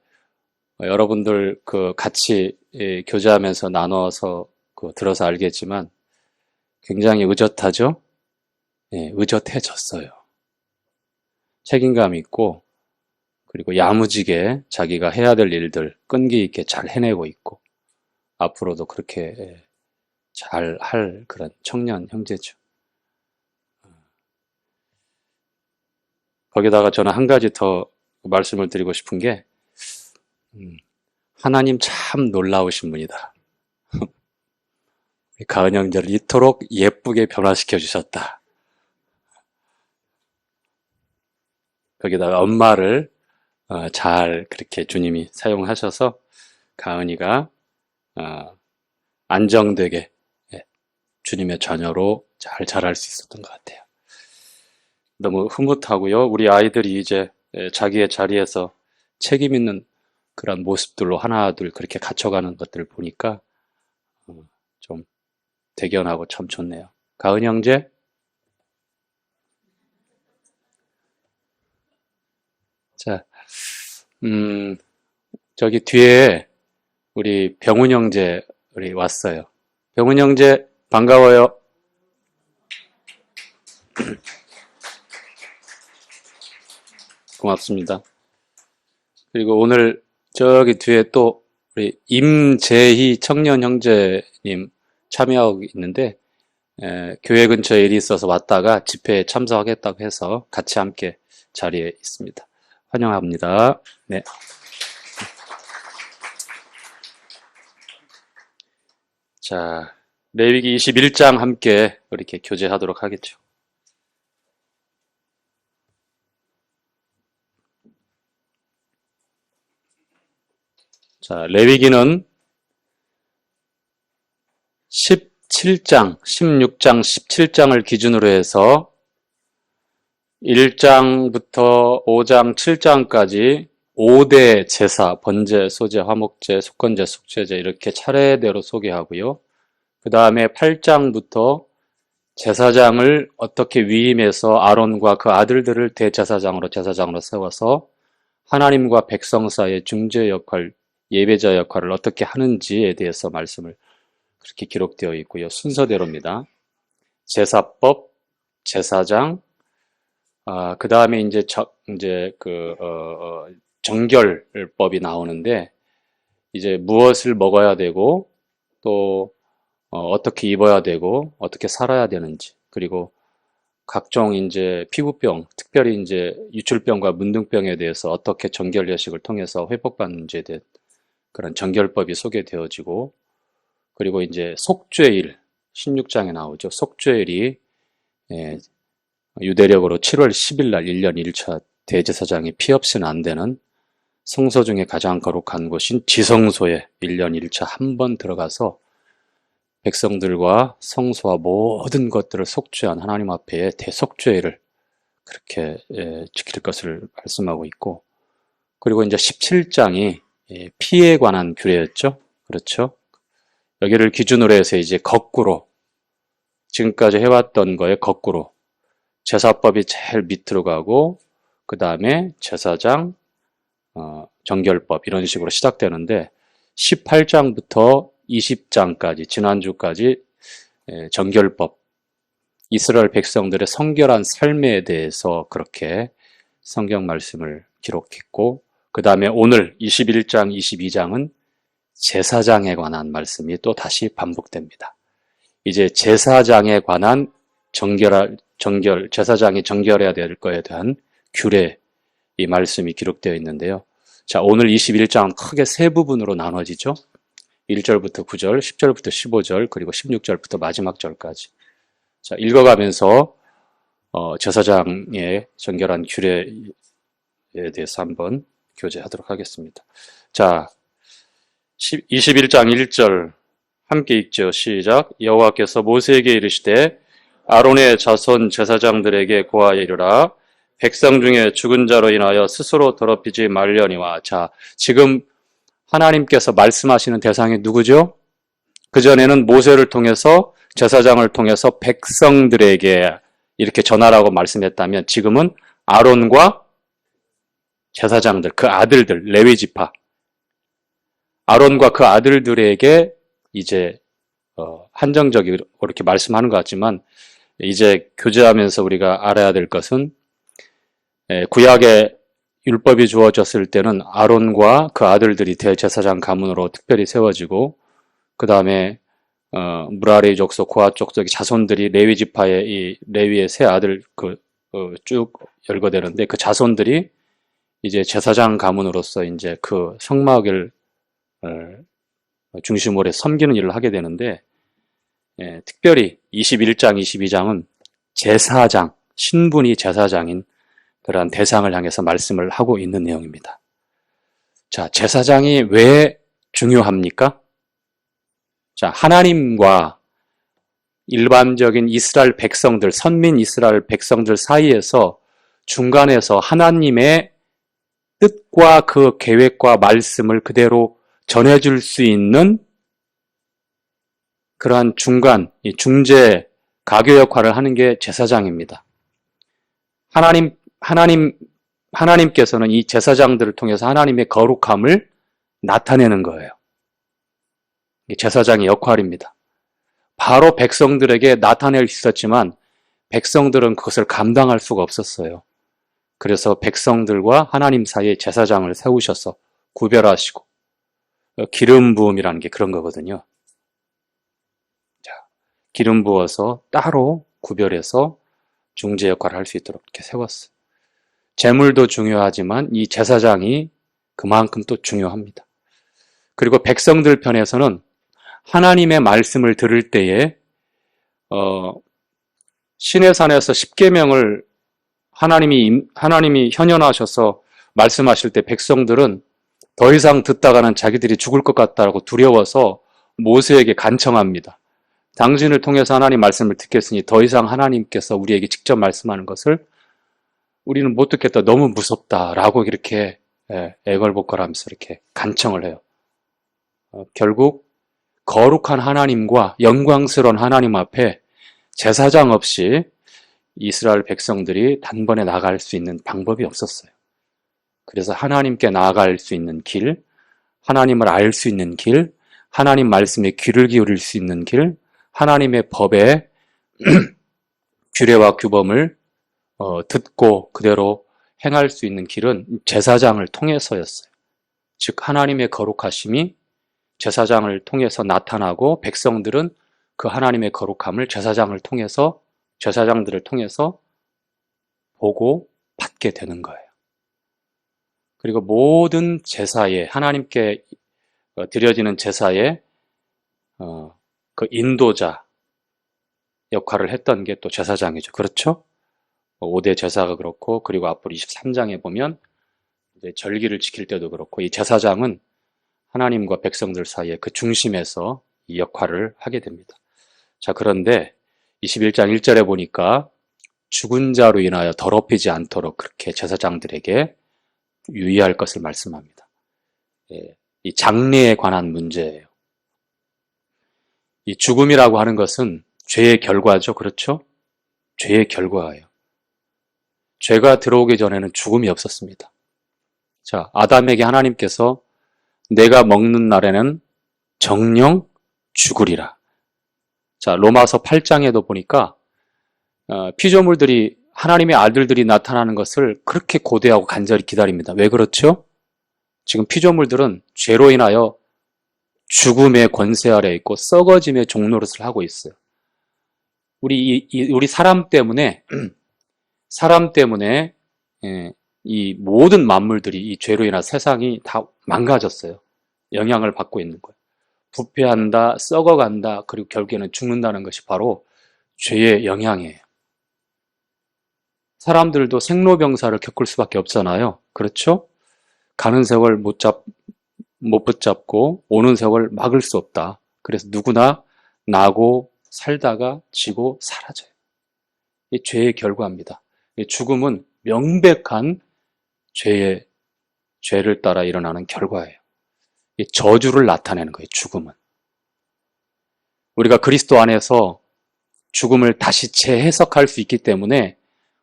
여러분들 그 같이 교제하면서 나눠서 들어서 알겠지만 굉장히 의젓하죠? 예, 의젓해졌어요. 책임감 있고 그리고 야무지게 자기가 해야 될 일들 끈기 있게 잘 해내고 있고 앞으로도 그렇게 잘 할 그런 청년 형제죠. 거기다가 저는 한 가지 더 말씀을 드리고 싶은 게 하나님 참 놀라우신 분이다. 가은 형제를 이토록 예쁘게 변화시켜 주셨다. 거기다가 엄마를 잘 그렇게 주님이 사용하셔서 가은이가 안정되게 주님의 자녀로 잘 자랄 수 있었던 것 같아요. 너무 흐뭇하고요. 우리 아이들이 이제 자기의 자리에서 책임 있는 그런 모습들로 하나둘 그렇게 갖춰가는 것들을 보니까 좀 대견하고 참 좋네요. 가은 형제? 자, 저기 뒤에 우리 병훈 형제 우리 왔어요. 병훈 형제 반가워요. 고맙습니다. 그리고 오늘 저기 뒤에 또 우리 임재희 청년 형제님 참여하고 있는데 교회 근처에 일이 있어서 왔다가 집회에 참석하겠다고 해서 같이 함께 자리에 있습니다. 환영합니다. 네. 자, 레위기 21장 함께 이렇게 교제하도록 하겠죠. 자, 레위기는 17장, 16장, 17장을 기준으로 해서 1장부터 5장, 7장까지 5대 제사, 번제, 소제, 화목제, 속건제, 속죄제 이렇게 차례대로 소개하고요. 그 다음에 8장부터 제사장을 어떻게 위임해서 아론과 그 아들들을 대제사장으로 제사장으로 세워서 하나님과 백성 사이의 중재 역할, 예배자 역할을 어떻게 하는지에 대해서 말씀을 그렇게 기록되어 있고요. 순서대로입니다. 제사법, 제사장, 그 다음에 이제 정결법이 나오는데, 이제 무엇을 먹어야 되고, 또, 어떻게 입어야 되고, 어떻게 살아야 되는지, 그리고 각종 이제 피부병, 특별히 이제 유출병과 문둥병에 대해서 어떻게 정결예식을 통해서 회복받는지에 대한 그런 정결법이 소개되어지고, 그리고 이제 속죄일, 16장에 나오죠. 속죄일이 유대력으로 7월 10일 날 1년 1차 대제사장이 피 없이는 안 되는 성소 중에 가장 거룩한 곳인 지성소에 1년 1차 한 번 들어가서 백성들과 성소와 모든 것들을 속죄한 하나님 앞에 대속죄일을 그렇게 지킬 것을 말씀하고 있고, 그리고 이제 17장이 피에 관한 규례였죠. 그렇죠? 여기를 기준으로 해서 이제 거꾸로 지금까지 해왔던 거에 거꾸로 제사법이 제일 밑으로 가고 그 다음에 제사장, 정결법 이런 식으로 시작되는데 18장부터 20장까지 지난주까지 정결법, 이스라엘 백성들의 성결한 삶에 대해서 그렇게 성경 말씀을 기록했고, 그 다음에 오늘 21장, 22장은 제사장에 관한 말씀이 또 다시 반복됩니다. 이제 제사장에 관한 제사장이 정결해야 될 거에 대한 규례, 이 말씀이 기록되어 있는데요. 자, 오늘 21장은 크게 세 부분으로 나눠지죠. 1절부터 9절, 10절부터 15절, 그리고 16절부터 마지막 절까지. 자, 읽어가면서 제사장의 정결한 규례에 대해서 한번 교제하도록 하겠습니다. 자, 21장 1절 함께 읽죠. 시작. 여호와께서 모세에게 이르시되 아론의 자손 제사장들에게 고하여 이르라. 백성 중에 죽은 자로 인하여 스스로 더럽히지 말려니와. 자, 지금 하나님께서 말씀하시는 대상이 누구죠? 그전에는 모세를 통해서 제사장을 통해서 백성들에게 이렇게 전하라고 말씀했다면 지금은 아론과 제사장들, 그 아들들, 레위 지파, 아론과 그 아들들에게 이제 한정적으로 이렇게 말씀하는 것 같지만 이제 교제하면서 우리가 알아야 될 것은 구약의 율법이 주어졌을 때는 아론과 그 아들들이 대제사장 가문으로 특별히 세워지고 그 다음에 무라리 족속, 고핫 족속의 자손들이 레위 지파의 이 레위의 세 아들 쭉 열거되는데 그 자손들이 이제 제사장 가문으로서 이제 그 성막을 중심으로 해서 섬기는 일을 하게 되는데 특별히 21장, 22장은 제사장, 신분이 제사장인 그러한 대상을 향해서 말씀을 하고 있는 내용입니다. 자, 제사장이 왜 중요합니까? 자, 하나님과 일반적인 이스라엘 백성들, 선민 이스라엘 백성들 사이에서 중간에서 하나님의 뜻과 그 계획과 말씀을 그대로 전해줄 수 있는 그러한 중간, 이 중재, 가교 역할을 하는 게 제사장입니다. 하나님께서는 이 제사장들을 통해서 하나님의 거룩함을 나타내는 거예요. 이게 제사장의 역할입니다. 바로 백성들에게 나타낼 수 있었지만 백성들은 그것을 감당할 수가 없었어요. 그래서 백성들과 하나님 사이에 제사장을 세우셔서 구별하시고, 기름 부음이라는 게 그런 거거든요. 자, 기름 부어서 따로 구별해서 중재 역할을 할 수 있도록 이렇게 세웠어요. 제물도 중요하지만 이 제사장이 그만큼 또 중요합니다. 그리고 백성들 편에서는 하나님의 말씀을 들을 때에 시내산에서 십계명을 하나님이 현현하셔서 말씀하실 때 백성들은 더 이상 듣다가는 자기들이 죽을 것 같다고 두려워서 모세에게 간청합니다. 당신을 통해서 하나님 말씀을 듣겠으니 더 이상 하나님께서 우리에게 직접 말씀하는 것을 우리는 못 듣겠다. 너무 무섭다라고 이렇게 애걸복걸하면서 이렇게 간청을 해요. 결국 거룩한 하나님과 영광스러운 하나님 앞에 제사장 없이 이스라엘 백성들이 단번에 나갈 수 있는 방법이 없었어요. 그래서 하나님께 나아갈 수 있는 길, 하나님을 알 수 있는 길, 하나님 말씀에 귀를 기울일 수 있는 길, 하나님의 법에 규례와 규범을 듣고 그대로 행할 수 있는 길은 제사장을 통해서였어요. 즉 하나님의 거룩하심이 제사장을 통해서 나타나고 백성들은 그 하나님의 거룩함을 제사장들을 통해서 보고 받게 되는 거예요. 그리고 모든 제사에 하나님께 드려지는 제사에 그 인도자 역할을 했던 게 또 제사장이죠. 그렇죠? 5대 제사가 그렇고 그리고 앞으로 23장에 보면 이제 절기를 지킬 때도 그렇고 이 제사장은 하나님과 백성들 사이에 그 중심에서 이 역할을 하게 됩니다. 자, 그런데 21장 1절에 보니까 죽은 자로 인하여 더럽히지 않도록 그렇게 제사장들에게 유의할 것을 말씀합니다. 이 장례에 관한 문제예요. 이 죽음이라고 하는 것은 죄의 결과죠. 그렇죠? 죄의 결과예요. 죄가 들어오기 전에는 죽음이 없었습니다. 자, 아담에게 하나님께서 내가 먹는 날에는 정령 죽으리라. 자, 로마서 8장에도 보니까 피조물들이 하나님의 아들들이 나타나는 것을 그렇게 고대하고 간절히 기다립니다. 왜 그렇죠? 지금 피조물들은 죄로 인하여 죽음의 권세 아래 있고 썩어짐의 종노릇을 하고 있어요. 우리 사람 때문에 이 모든 만물들이 이 죄로 인한 세상이 다 망가졌어요. 영향을 받고 있는 거예요. 부패한다, 썩어간다, 그리고 결국에는 죽는다는 것이 바로 죄의 영향이에요. 사람들도 생로병사를 겪을 수밖에 없잖아요. 그렇죠? 가는 세월 못 붙잡고 오는 세월 막을 수 없다. 그래서 누구나 나고 살다가 지고 사라져요. 이 죄의 결과입니다. 죽음은 명백한 죄를 따라 일어나는 결과예요. 이 저주를 나타내는 거예요, 죽음은. 우리가 그리스도 안에서 죽음을 다시 재해석할 수 있기 때문에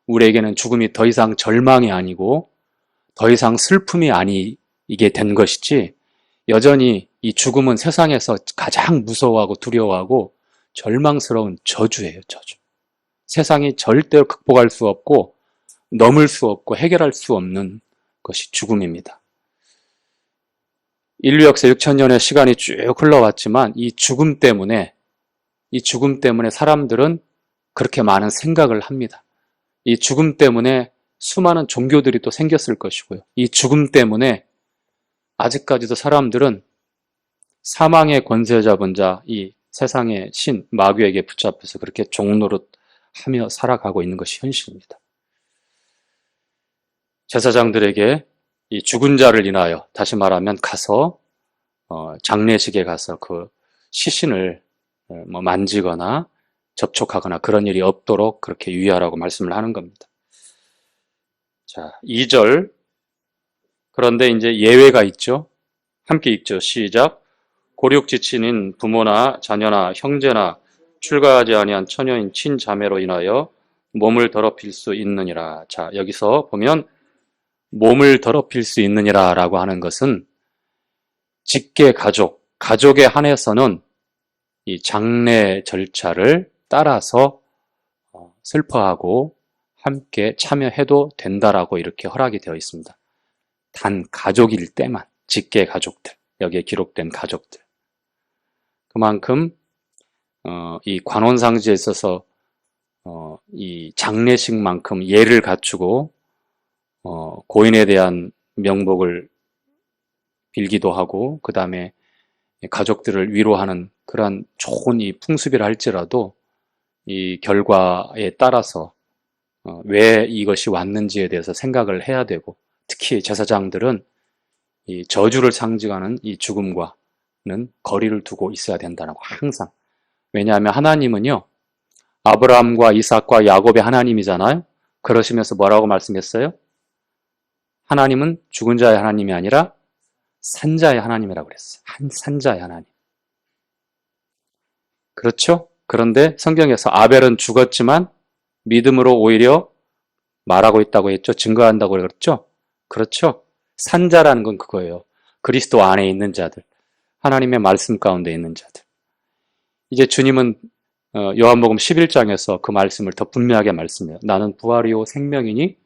우리에게는 죽음이 더 이상 절망이 아니고 더 이상 슬픔이 아니게 된 것이지, 여전히 이 죽음은 세상에서 가장 무서워하고 두려워하고 절망스러운 저주예요, 저주. 세상이 절대로 극복할 수 없고 넘을 수 없고 해결할 수 없는 것이 죽음입니다. 인류 역사 6,000년의 시간이 쭉 흘러왔지만 이 죽음 때문에 사람들은 그렇게 많은 생각을 합니다. 이 죽음 때문에 수많은 종교들이 또 생겼을 것이고요. 이 죽음 때문에 아직까지도 사람들은 사망의 권세 잡은 자, 이 세상의 신, 마귀에게 붙잡혀서 그렇게 종노릇하며 살아가고 있는 것이 현실입니다. 제사장들에게 이 죽은 자를 인하여, 다시 말하면 가서 장례식에 가서 그 시신을 만지거나 접촉하거나 그런 일이 없도록 그렇게 유의하라고 말씀을 하는 겁니다. 자, 2절. 그런데 이제 예외가 있죠. 함께 읽죠. 시작. 고륙지친인 부모나 자녀나 형제나 출가하지 아니한 처녀인 친자매로 인하여 몸을 더럽힐 수 있느니라. 자, 여기서 보면 몸을 더럽힐 수 있느니라 라고 하는 것은 직계 가족, 가족에 한해서는 이 장례 절차를 따라서 슬퍼하고 함께 참여해도 된다라고 이렇게 허락이 되어 있습니다. 단 가족일 때만, 직계 가족들, 여기에 기록된 가족들. 그만큼 이 관혼상지에 있어서 이 장례식만큼 예를 갖추고 고인에 대한 명복을 빌기도 하고 그 다음에 가족들을 위로하는 그러한 좋은 이 풍습이라 할지라도 이 결과에 따라서 왜 이것이 왔는지에 대해서 생각을 해야 되고 특히 제사장들은 이 저주를 상징하는 이 죽음과는 거리를 두고 있어야 된다고 항상. 왜냐하면 하나님은요 아브라함과 이삭과 야곱의 하나님이잖아요. 그러시면서 뭐라고 말씀했어요? 하나님은 죽은 자의 하나님이 아니라 산자의 하나님이라고 그랬어요. 산자의 하나님. 그렇죠? 그런데 성경에서 아벨은 죽었지만 믿음으로 오히려 말하고 있다고 했죠. 증거한다고 그랬죠. 그렇죠? 산자라는 건 그거예요. 그리스도 안에 있는 자들. 하나님의 말씀 가운데 있는 자들. 이제 주님은 요한복음 11장에서 그 말씀을 더 분명하게 말씀해요. 나는 부활이요 생명이니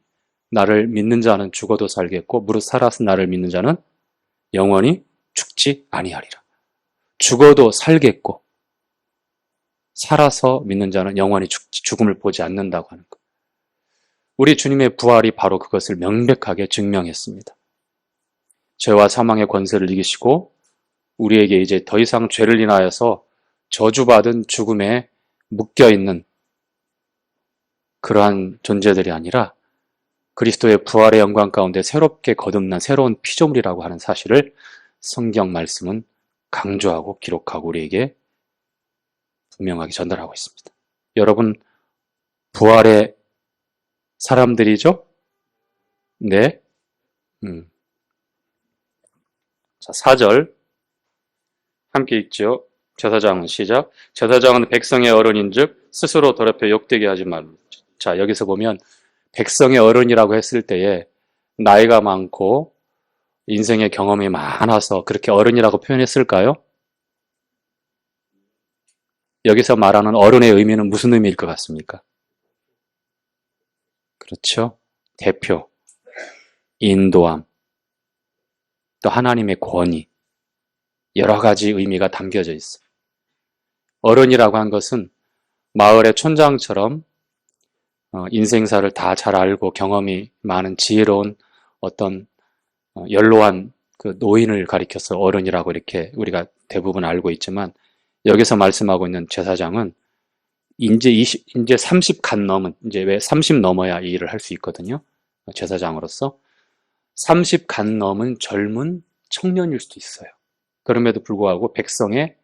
나를 믿는 자는 죽어도 살겠고 무릇 살아서 나를 믿는 자는 영원히 죽지 아니하리라. 죽어도 살겠고 살아서 믿는 자는 영원히 죽음을 보지 않는다고 하는 것. 우리 주님의 부활이 바로 그것을 명백하게 증명했습니다. 죄와 사망의 권세를 이기시고 우리에게 이제 더 이상 죄를 인하여서 저주받은 죽음에 묶여있는 그러한 존재들이 아니라 그리스도의 부활의 영광 가운데 새롭게 거듭난 새로운 피조물이라고 하는 사실을 성경 말씀은 강조하고 기록하고 우리에게 분명하게 전달하고 있습니다. 여러분 부활의 사람들이죠? 네. 자, 4절 함께 읽죠. 제사장은 시작. 제사장은 백성의 어른인즉 스스로 더럽혀 욕되게 하지 말라. 자, 여기서 보면 백성의 어른이라고 했을 때에 나이가 많고 인생의 경험이 많아서 그렇게 어른이라고 표현했을까요? 여기서 말하는 어른의 의미는 무슨 의미일 것 같습니까? 그렇죠? 대표, 인도함, 또 하나님의 권위, 여러 가지 의미가 담겨져 있어요. 어른이라고 한 것은 마을의 촌장처럼 인생사를 다 잘 알고 경험이 많은 지혜로운 어떤 연로한 그 노인을 가리켜서 어른이라고 이렇게 우리가 대부분 알고 있지만 여기서 말씀하고 있는 제사장은 이제 30간 넘은, 이제 왜 30 넘어야 이 일을 할 수 있거든요. 제사장으로서 30간 넘은 젊은 청년일 수도 있어요. 그럼에도 불구하고 백성의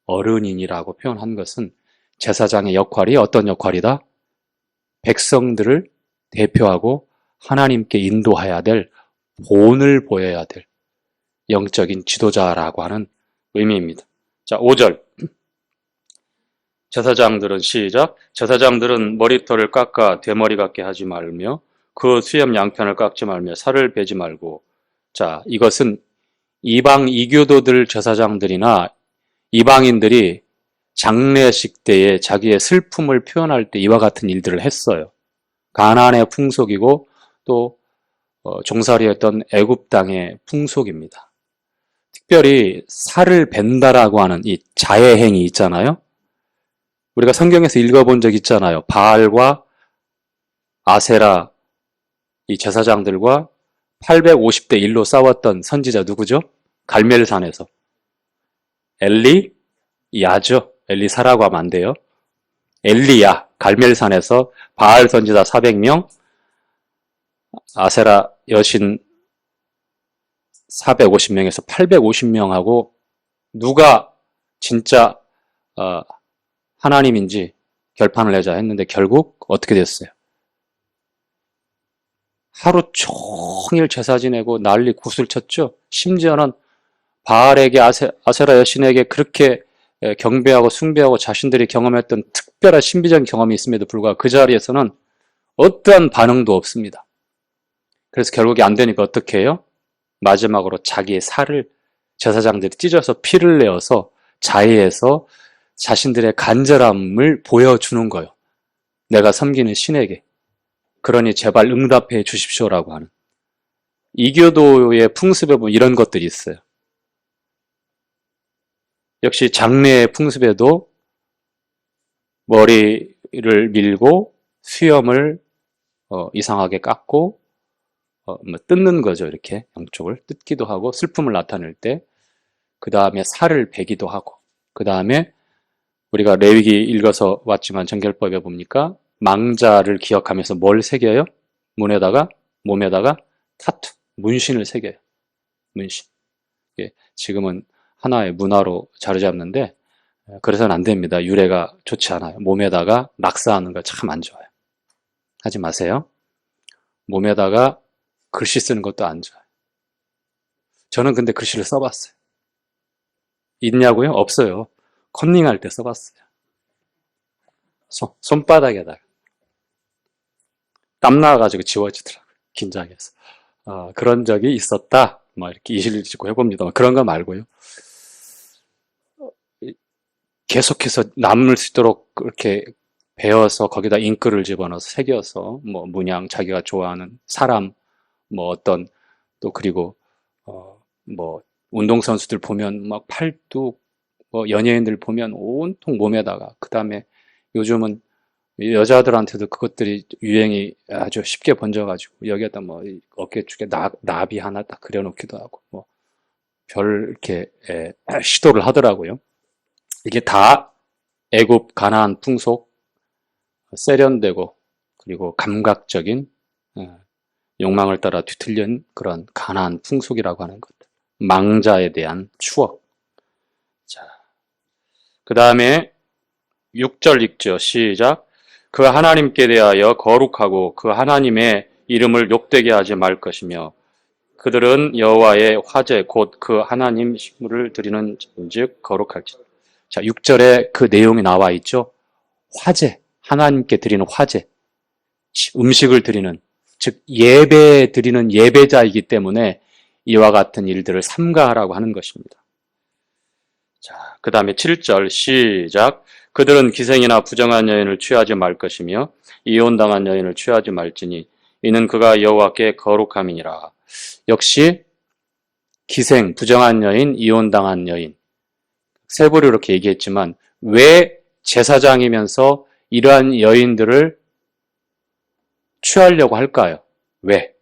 어른인이라고 표현한 것은 제사장의 역할이 어떤 역할이다? 백성들을 대표하고 하나님께 인도해야 될, 본을 보여야 될 영적인 지도자라고 하는 의미입니다. 자, 5절. 제사장들은 시작. 제사장들은 머리털을 깎아 대머리 같게 하지 말며 그 수염 양편을 깎지 말며 살을 베지 말고. 자, 이것은 이방 이교도들 제사장들이나 이방인들이 장례식 때에 자기의 슬픔을 표현할 때 이와 같은 일들을 했어요. 가나안의 풍속이고 또 종살이였던 애굽 땅의 풍속입니다. 특별히 살을 벤다라고 하는 이 자해 행위 있잖아요. 우리가 성경에서 읽어본 적 있잖아요. 바알과 아세라 이 제사장들과 850대 1로 싸웠던 선지자 누구죠? 갈멜산에서 엘리야죠. 엘리사라고 하면 안 돼요. 엘리야, 갈멜산에서 바알 선지자 400명, 아세라 여신 450명에서 850명하고 누가 진짜 하나님인지 결판을 내자 했는데 결국 어떻게 됐어요? 하루 종일 제사 지내고 난리 굿을 쳤죠. 심지어는 바알에게 아세라 여신에게 그렇게 경배하고 숭배하고 자신들이 경험했던 특별한 신비적인 경험이 있음에도 불구하고 그 자리에서는 어떠한 반응도 없습니다. 그래서 결국에 안 되니까 어떻게 해요? 마지막으로 자기의 살을 제사장들이 찢어서 피를 내어서 자해해서 자신들의 간절함을 보여주는 거예요. 내가 섬기는 신에게. 그러니 제발 응답해 주십시오라고 하는. 이교도의 풍습에 보면 이런 것들이 있어요. 역시 장례의 풍습에도 머리를 밀고 수염을 이상하게 깎고 뜯는 거죠. 이렇게 양쪽을 뜯기도 하고 슬픔을 나타낼 때 그 다음에 살을 베기도 하고 그 다음에 우리가 레위기 읽어서 왔지만 정결법에 봅니까? 망자를 기억하면서 뭘 새겨요? 몸에다가 타투, 문신을 새겨요. 문신. 지금은 하나의 문화로 자리 잡는데 그래서는 안 됩니다. 유래가 좋지 않아요. 몸에다가 낙서하는 거 참 안 좋아요. 하지 마세요. 몸에다가 글씨 쓰는 것도 안 좋아요. 저는 근데 글씨를 써봤어요. 있냐고요? 없어요. 컨닝할 때 써봤어요. 손바닥에다가 땀 나가지고 지워지더라고요. 긴장해서. 그런 적이 있었다. 이렇게 이실을 짓고 해봅니다. 그런 거 말고요. 계속해서 남을 수 있도록 그렇게 배워서 거기다 잉크를 집어넣어서 새겨서 문양 자기가 좋아하는 사람 어떤 또 그리고 운동선수들 보면 막 팔뚝 연예인들 보면 온통 몸에다가 그 다음에 요즘은 여자들한테도 그것들이 유행이 아주 쉽게 번져가지고 여기에다 어깨 쪽에 나비 하나 딱 그려놓기도 하고 별 이렇게 시도를 하더라고요. 이게 다 애굽 가나안 풍속 세련되고 그리고 감각적인 욕망을 따라 뒤틀린 그런 가나안 풍속이라고 하는 것들. 망자에 대한 추억. 자, 그 다음에 6절 읽죠. 시작. 그 하나님께 대하여 거룩하고 그 하나님의 이름을 욕되게 하지 말 것이며 그들은 여호와의 화제 곧 그 하나님 식물을 드리는 즉 거룩할지. 자, 6절에 그 내용이 나와 있죠. 화제, 하나님께 드리는 화제, 음식을 드리는, 즉 예배 드리는 예배자이기 때문에 이와 같은 일들을 삼가하라고 하는 것입니다. 자, 그 다음에 7절 시작. 그들은 기생이나 부정한 여인을 취하지 말 것이며 이혼당한 여인을 취하지 말지니 이는 그가 여호와께 거룩함이니라. 역시 기생, 부정한 여인, 이혼당한 여인 세 부류 이렇게 얘기했지만 왜 제사장이면서 이러한 여인들을 취하려고 할까요? 왜?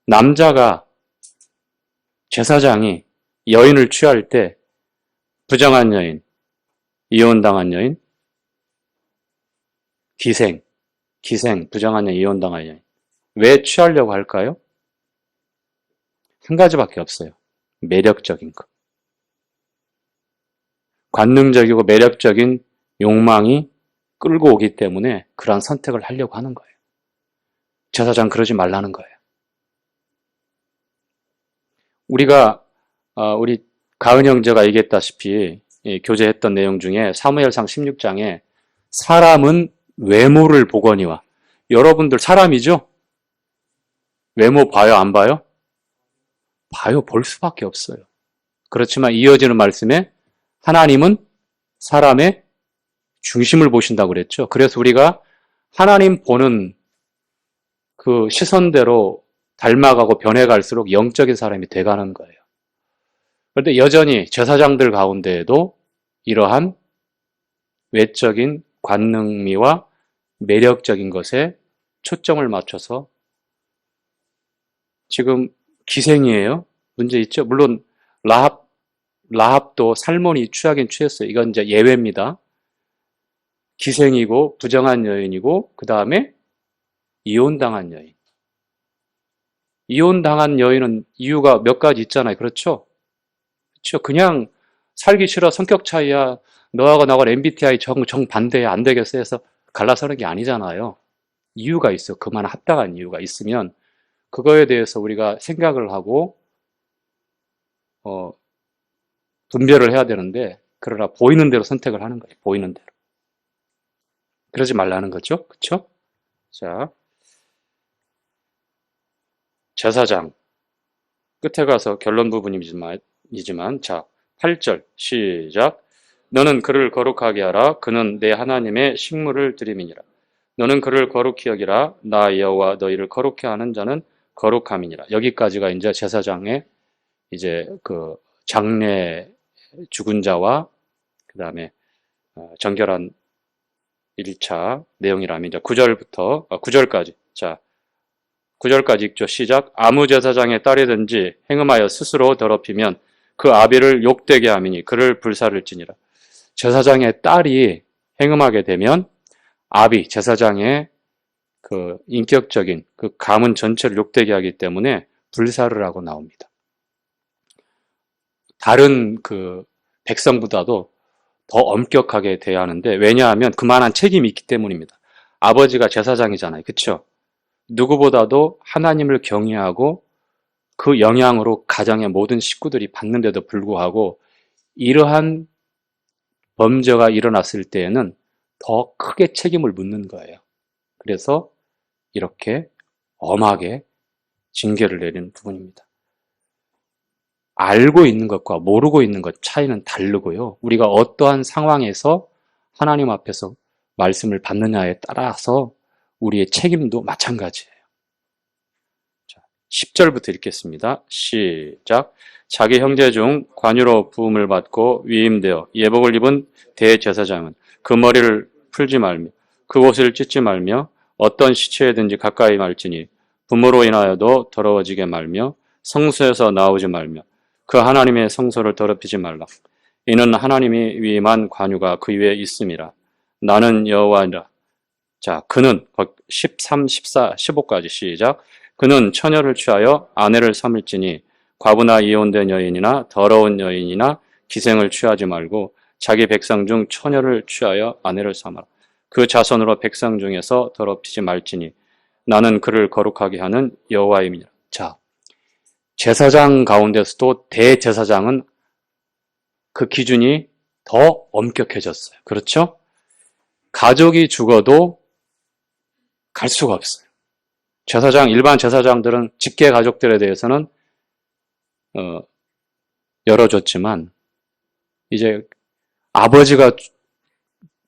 남자가 제사장이 여인을 취할 때 부정한 여인, 이혼당한 여인, 기생, 부정한 여인, 이혼당한 여인 왜 취하려고 할까요? 한 가지밖에 없어요. 매력적인 것. 관능적이고 매력적인 욕망이 끌고 오기 때문에 그러한 선택을 하려고 하는 거예요. 제사장 그러지 말라는 거예요. 우리 가은 형제가 얘기했다시피 교제했던 내용 중에 사무엘상 16장에 사람은 외모를 보거니와 여러분들 사람이죠? 외모 봐요? 안 봐요? 봐요. 볼 수밖에 없어요. 그렇지만 이어지는 말씀에 하나님은 사람의 중심을 보신다고 그랬죠. 그래서 우리가 하나님 보는 그 시선대로 닮아가고 변해갈수록 영적인 사람이 돼가는 거예요. 그런데 여전히 제사장들 가운데에도 이러한 외적인 관능미와 매력적인 것에 초점을 맞춰서 지금 기생이에요. 문제 있죠. 물론 라합도 살몬이 취하긴 취했어요. 이건 이제 예외입니다. 기생이고 부정한 여인이고 그 다음에 이혼당한 여인. 이혼당한 여인은 이유가 몇 가지 있잖아요. 그렇죠? 그렇죠. 그냥 살기 싫어 성격 차이야. 너하고 나하고 MBTI 정반대야 안 되겠어 해서 갈라서는 게 아니잖아요. 이유가 있어. 그만 합당한 이유가 있으면 그거에 대해서 우리가 생각을 하고 분별을 해야 되는데, 그러나 보이는 대로 선택을 하는 거예요. 보이는 대로. 그러지 말라는 거죠. 그쵸? 자, 제사장. 끝에 가서 결론 부분이지만, 자, 8절, 시작. 너는 그를 거룩하게 하라. 그는 내 하나님의 식물을 드림이니라. 너는 그를 거룩히 여기라. 나 여호와 너희를 거룩히 하는 자는 거룩함이니라. 여기까지가 이제 제사장의 이제 그 장례 죽은 자와 그 다음에 정결한 1차 내용이라면 이제 9절까지. 자, 9절까지 읽죠. 시작. 아무 제사장의 딸이든지 행음하여 스스로 더럽히면 그 아비를 욕되게 함이니 그를 불살을지니라. 제사장의 딸이 행음하게 되면 아비, 제사장의 그 인격적인 그 가문 전체를 욕되게 하기 때문에 불사를 하고 나옵니다. 다른 그 백성보다도 더 엄격하게 대해야 하는데, 왜냐하면 그만한 책임이 있기 때문입니다. 아버지가 제사장이잖아요. 그쵸? 누구보다도 하나님을 경외하고 그 영향으로 가정의 모든 식구들이 받는데도 불구하고 이러한 범죄가 일어났을 때에는 더 크게 책임을 묻는 거예요. 그래서 이렇게 엄하게 징계를 내리는 부분입니다. 알고 있는 것과 모르고 있는 것 차이는 다르고요. 우리가 어떠한 상황에서 하나님 앞에서 말씀을 받느냐에 따라서 우리의 책임도 마찬가지예요. 자, 10절부터 읽겠습니다. 시작. 자기 형제 중 관유로 부음을 받고 위임되어 예복을 입은 대제사장은 그 머리를 풀지 말며 그 옷을 찢지 말며 어떤 시체에든지 가까이 말지니 부모로 인하여도 더러워지게 말며 성소에서 나오지 말며 그 하나님의 성소를 더럽히지 말라. 이는 하나님이 위임한 관유가 그 위에 있음이라. 나는 여호와니라. 자, 그는 13, 14, 15까지 시작. 그는 처녀를 취하여 아내를 삼을지니 과부나 이혼된 여인이나 더러운 여인이나 기생을 취하지 말고 자기 백성 중 처녀를 취하여 아내를 삼아라. 그 자손으로 백성 중에서 더럽히지 말지니 나는 그를 거룩하게 하는 여호와임이니라. 자, 제사장 가운데서도 대제사장은 그 기준이 더 엄격해졌어요. 그렇죠? 가족이 죽어도 갈 수가 없어요. 일반 제사장들은 직계 가족들에 대해서는 열어줬지만 이제 아버지가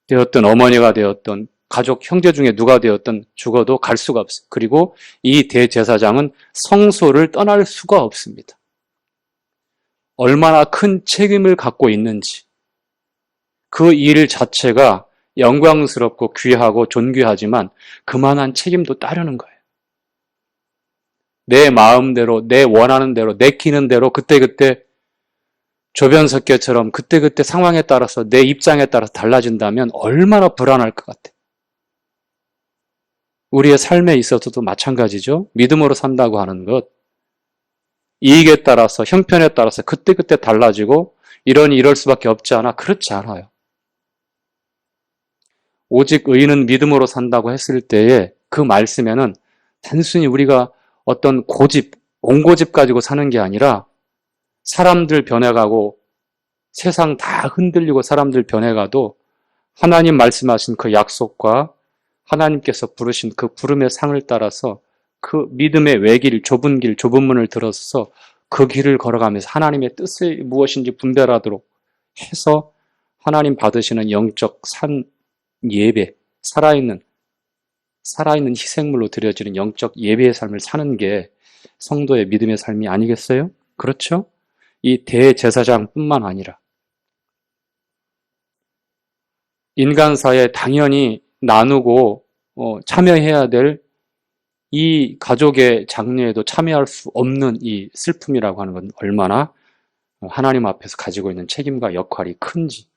되었든 어머니가 되었든 가족 형제 중에 누가 되었든 죽어도 갈 수가 없어요. 그리고 이 대제사장은 성소를 떠날 수가 없습니다. 얼마나 큰 책임을 갖고 있는지, 그 일 자체가 영광스럽고 귀하고 존귀하지만 그만한 책임도 따르는 거예요. 내 마음대로, 내 원하는 대로, 내키는 대로 그때그때 조변석계처럼 그때그때 상황에 따라서 내 입장에 따라서 달라진다면 얼마나 불안할 것 같아요. 우리의 삶에 있어서도 마찬가지죠. 믿음으로 산다고 하는 것, 이익에 따라서, 형편에 따라서 그때그때 달라지고 이럴 수밖에 없지 않아? 그렇지 않아요. 오직 의인은 믿음으로 산다고 했을 때에 그 말씀에는 단순히 우리가 어떤 온고집 가지고 사는 게 아니라 사람들 변해가고 세상 다 흔들리고 사람들 변해가도 하나님 말씀하신 그 약속과 하나님께서 부르신 그 부름의 상을 따라서 그 믿음의 외길, 좁은 길, 좁은 문을 들어서서 그 길을 걸어가면서 하나님의 뜻이 무엇인지 분별하도록 해서 하나님 받으시는 영적 예배, 살아있는 희생물로 드려지는 영적 예배의 삶을 사는 게 성도의 믿음의 삶이 아니겠어요? 그렇죠? 이 대제사장뿐만 아니라 인간사에 당연히 나누고 참여해야 될 이 가족의 장례에도 참여할 수 없는 이 슬픔이라고 하는 건 얼마나 하나님 앞에서 가지고 있는 책임과 역할이 큰지.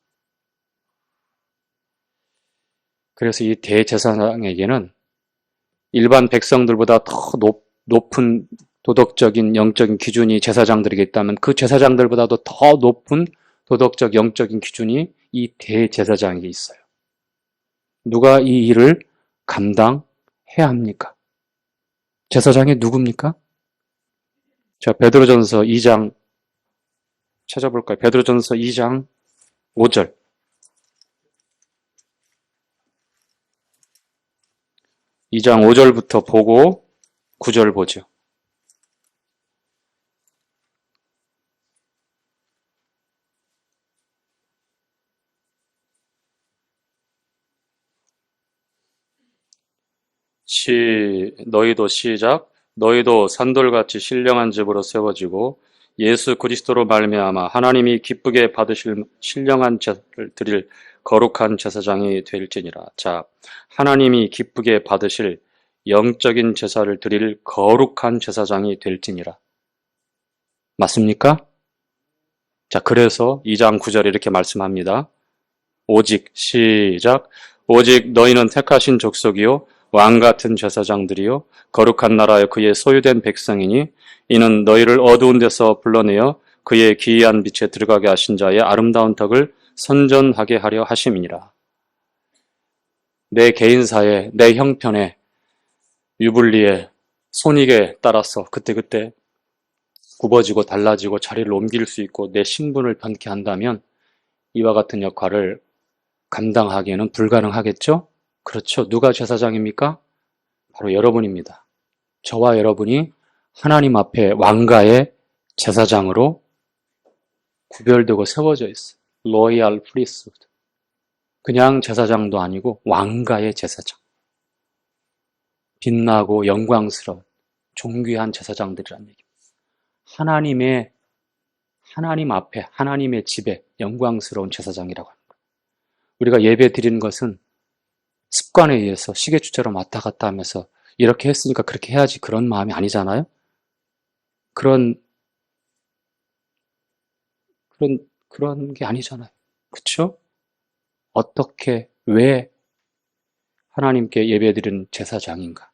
그래서 이 대제사장에게는 일반 백성들보다 더 높은 도덕적인 영적인 기준이 제사장들에게 있다면 그 제사장들보다도 더 높은 도덕적 영적인 기준이 이 대제사장에게 있어요. 누가 이 일을 감당해야 합니까? 제사장이 누굽니까? 자, 베드로전서 2장 찾아볼까요? 베드로전서 2장 5절. 2장 5절부터 보고 9절 보죠. 너희도 시작. 너희도 산돌같이 신령한 집으로 세워지고 예수 그리스도로 말미암아 하나님이 기쁘게 받으실 신령한 제사를 드릴 거룩한 제사장이 될지니라. 자, 하나님이 기쁘게 받으실 영적인 제사를 드릴 거룩한 제사장이 될지니라. 맞습니까? 자, 그래서 2장 9절에 이렇게 말씀합니다. 오직 시작. 오직 너희는 택하신 족속이요 왕같은 제사장들이요 거룩한 나라여 그의 소유된 백성이니 이는 너희를 어두운 데서 불러내어 그의 기이한 빛에 들어가게 하신 자의 아름다운 덕을 선전하게 하려 하심이니라. 내 개인사에, 내 형편에, 유불리에, 손익에 따라서 그때그때 굽어지고 달라지고 자리를 옮길 수 있고 내 신분을 변케 한다면 이와 같은 역할을 감당하기에는 불가능하겠죠? 그렇죠. 누가 제사장입니까? 바로 여러분입니다. 저와 여러분이 하나님 앞에 왕가의 제사장으로 구별되고 세워져 있어요. 로얄 프리스후드. 그냥 제사장도 아니고 왕가의 제사장. 빛나고 영광스러운 존귀한 제사장들이란 얘기입니다. 하나님 앞에 하나님의 집에 영광스러운 제사장이라고 합니다. 우리가 예배 드리는 것은 습관에 의해서 시계추처럼 왔다 갔다 하면서 이렇게 했으니까 그렇게 해야지 그런 마음이 아니잖아요. 그런 게 아니잖아요. 그렇죠? 어떻게 왜 하나님께 예배드리는 제사장인가?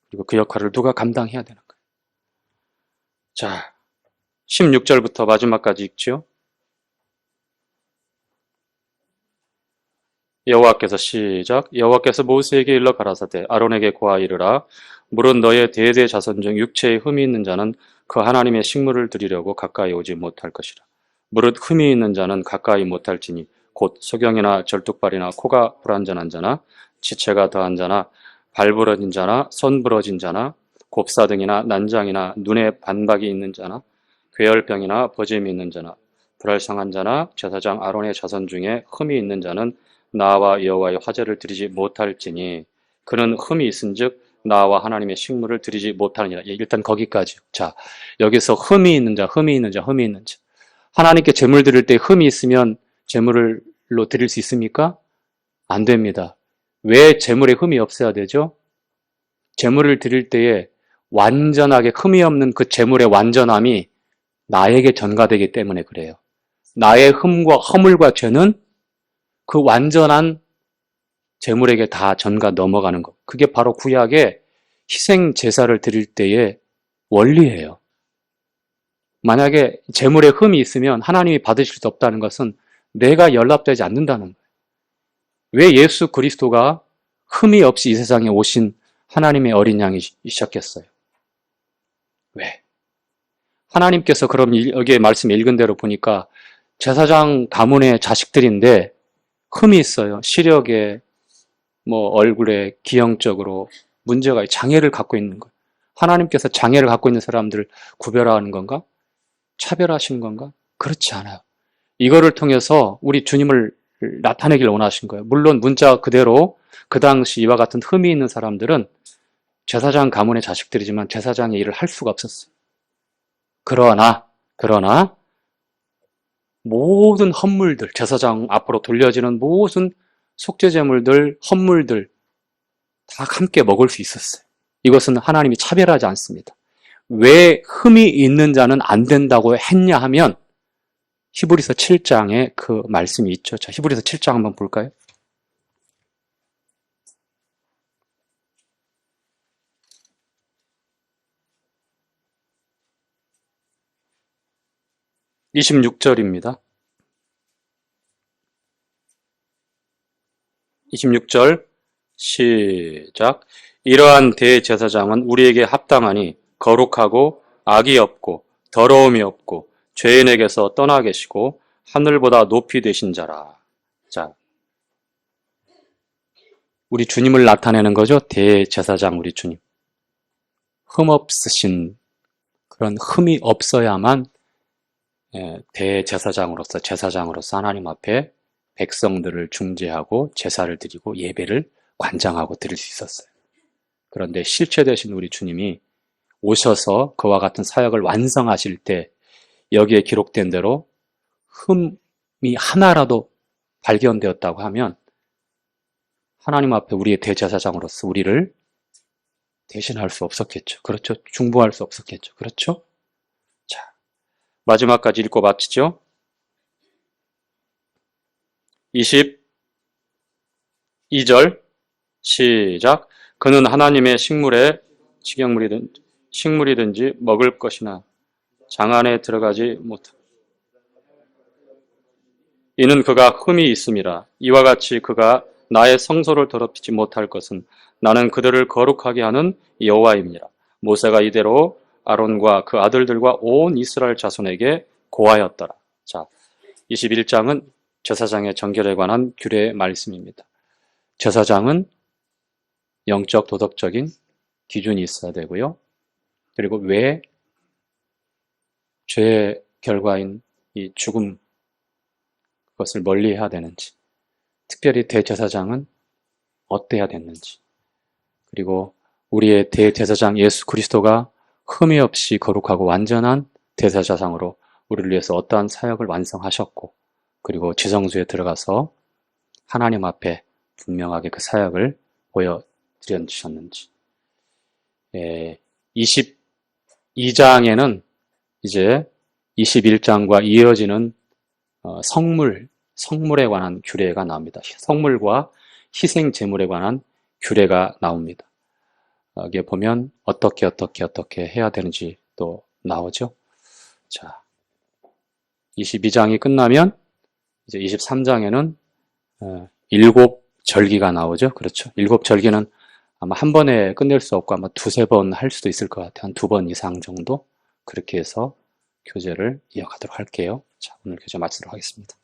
그리고 그 역할을 누가 감당해야 되는가? 자, 16절부터 마지막까지 읽죠. 여호와께서 시작. 여호와께서 모세에게 일러 가라사대 아론에게 고하 이르라. 물은 너의 대대 자손 중 육체에 흠이 있는 자는 그 하나님의 식물을 드리려고 가까이 오지 못할 것이라. 무릇 흠이 있는 자는 가까이 못할지니 곧 소경이나 절뚝발이나 코가 불완전한 자나 지체가 더한 자나 발 부러진 자나 손 부러진 자나 곱사등이나 난장이나 눈에 반박이 있는 자나 괴혈병이나 버짐이 있는 자나 불알상한 자나 제사장 아론의 자손 중에 흠이 있는 자는 나와 여호와의 화제를 드리지 못할지니 그는 흠이 있은즉 나와 하나님의 식물을 드리지 못하느니라. 일단 거기까지. 자, 여기서 흠이 있는 자. 하나님께 제물 드릴 때 흠이 있으면 제물로 드릴 수 있습니까? 안 됩니다. 왜 제물에 흠이 없어야 되죠? 제물을 드릴 때에 완전하게 흠이 없는 그 제물의 완전함이 나에게 전가되기 때문에 그래요. 나의 흠과 허물과 죄는 그 완전한 제물에게 다 전가 넘어가는 것. 그게 바로 구약의 희생 제사를 드릴 때의 원리예요. 만약에 제물에 흠이 있으면 하나님이 받으실 수 없다는 것은 내가 연락되지 않는다는 거예요. 왜 예수 그리스도가 흠이 없이 이 세상에 오신 하나님의 어린 양이셨겠어요? 왜? 하나님께서 그럼 여기에 말씀 읽은 대로 보니까 제사장 가문의 자식들인데 흠이 있어요. 시력에, 얼굴에, 기형적으로 문제가, 장애를 갖고 있는 거예요. 하나님께서 장애를 갖고 있는 사람들을 구별하는 건가? 차별하시는 건가? 그렇지 않아요. 이거를 통해서 우리 주님을 나타내길 원하신 거예요. 물론 문자 그대로 그 당시 이와 같은 흠이 있는 사람들은 제사장 가문의 자식들이지만 제사장의 일을 할 수가 없었어요. 그러나 모든 헌물들, 제사장 앞으로 돌려지는 모든 속죄제물들, 헌물들 다 함께 먹을 수 있었어요. 이것은 하나님이 차별하지 않습니다. 왜 흠이 있는 자는 안 된다고 했냐 하면 히브리서 7장에 그 말씀이 있죠. 자, 히브리서 7장 한번 볼까요? (26절입니다) 26절 시작. 이러한 대제사장은 우리에게 합당하니 거룩하고 악이 없고 더러움이 없고 죄인에게서 떠나 계시고 하늘보다 높이 되신 자라. 자, 우리 주님을 나타내는 거죠. 대제사장 우리 주님. 흠없으신, 그런 흠이 없어야만 대제사장으로서, 제사장으로서 하나님 앞에 백성들을 중재하고 제사를 드리고 예배를 관장하고 드릴 수 있었어요. 그런데 실체 되신 우리 주님이 오셔서 그와 같은 사역을 완성하실 때 여기에 기록된 대로 흠이 하나라도 발견되었다고 하면 하나님 앞에 우리의 대제사장으로서 우리를 대신할 수 없었겠죠. 그렇죠? 중보할 수 없었겠죠. 그렇죠? 자, 마지막까지 읽고 마치죠. 22절 시작. 그는 하나님의 식물이든지 먹을 것이나 장 안에 들어가지 못하고 이는 그가 흠이 있음이라. 이와 같이 그가 나의 성소를 더럽히지 못할 것은 나는 그들을 거룩하게 하는 여호와입니다. 모세가 이대로 아론과 그 아들들과 온 이스라엘 자손에게 고하였더라. 자, 21장은 제사장의 정결에 관한 규례의 말씀입니다. 제사장은 영적 도덕적인 기준이 있어야 되고요. 그리고 왜 죄의 결과인 이 죽음, 그것을 멀리해야 되는지, 특별히 대제사장은 어때야 됐는지, 그리고 우리의 대제사장 예수 그리스도가 흠이 없이 거룩하고 완전한 대제사장으로 우리를 위해서 어떠한 사역을 완성하셨고, 그리고 지성소에 들어가서 하나님 앞에 분명하게 그 사역을 보여드려주셨는지. 22장에는 이제 21장과 이어지는 성물에 관한 규례가 나옵니다. 성물과 희생 제물에 관한 규례가 나옵니다. 여기에 보면 어떻게 해야 되는지 또 나오죠. 자, 22장이 끝나면 이제 23장에는 일곱 절기가 나오죠. 그렇죠. 일곱 절기는 아마 한 번에 끝낼 수 없고 아마 두세 번 할 수도 있을 것 같아요. 한 두 번 이상 정도. 그렇게 해서 교제를 이어가도록 할게요. 자, 오늘 교제 마치도록 하겠습니다.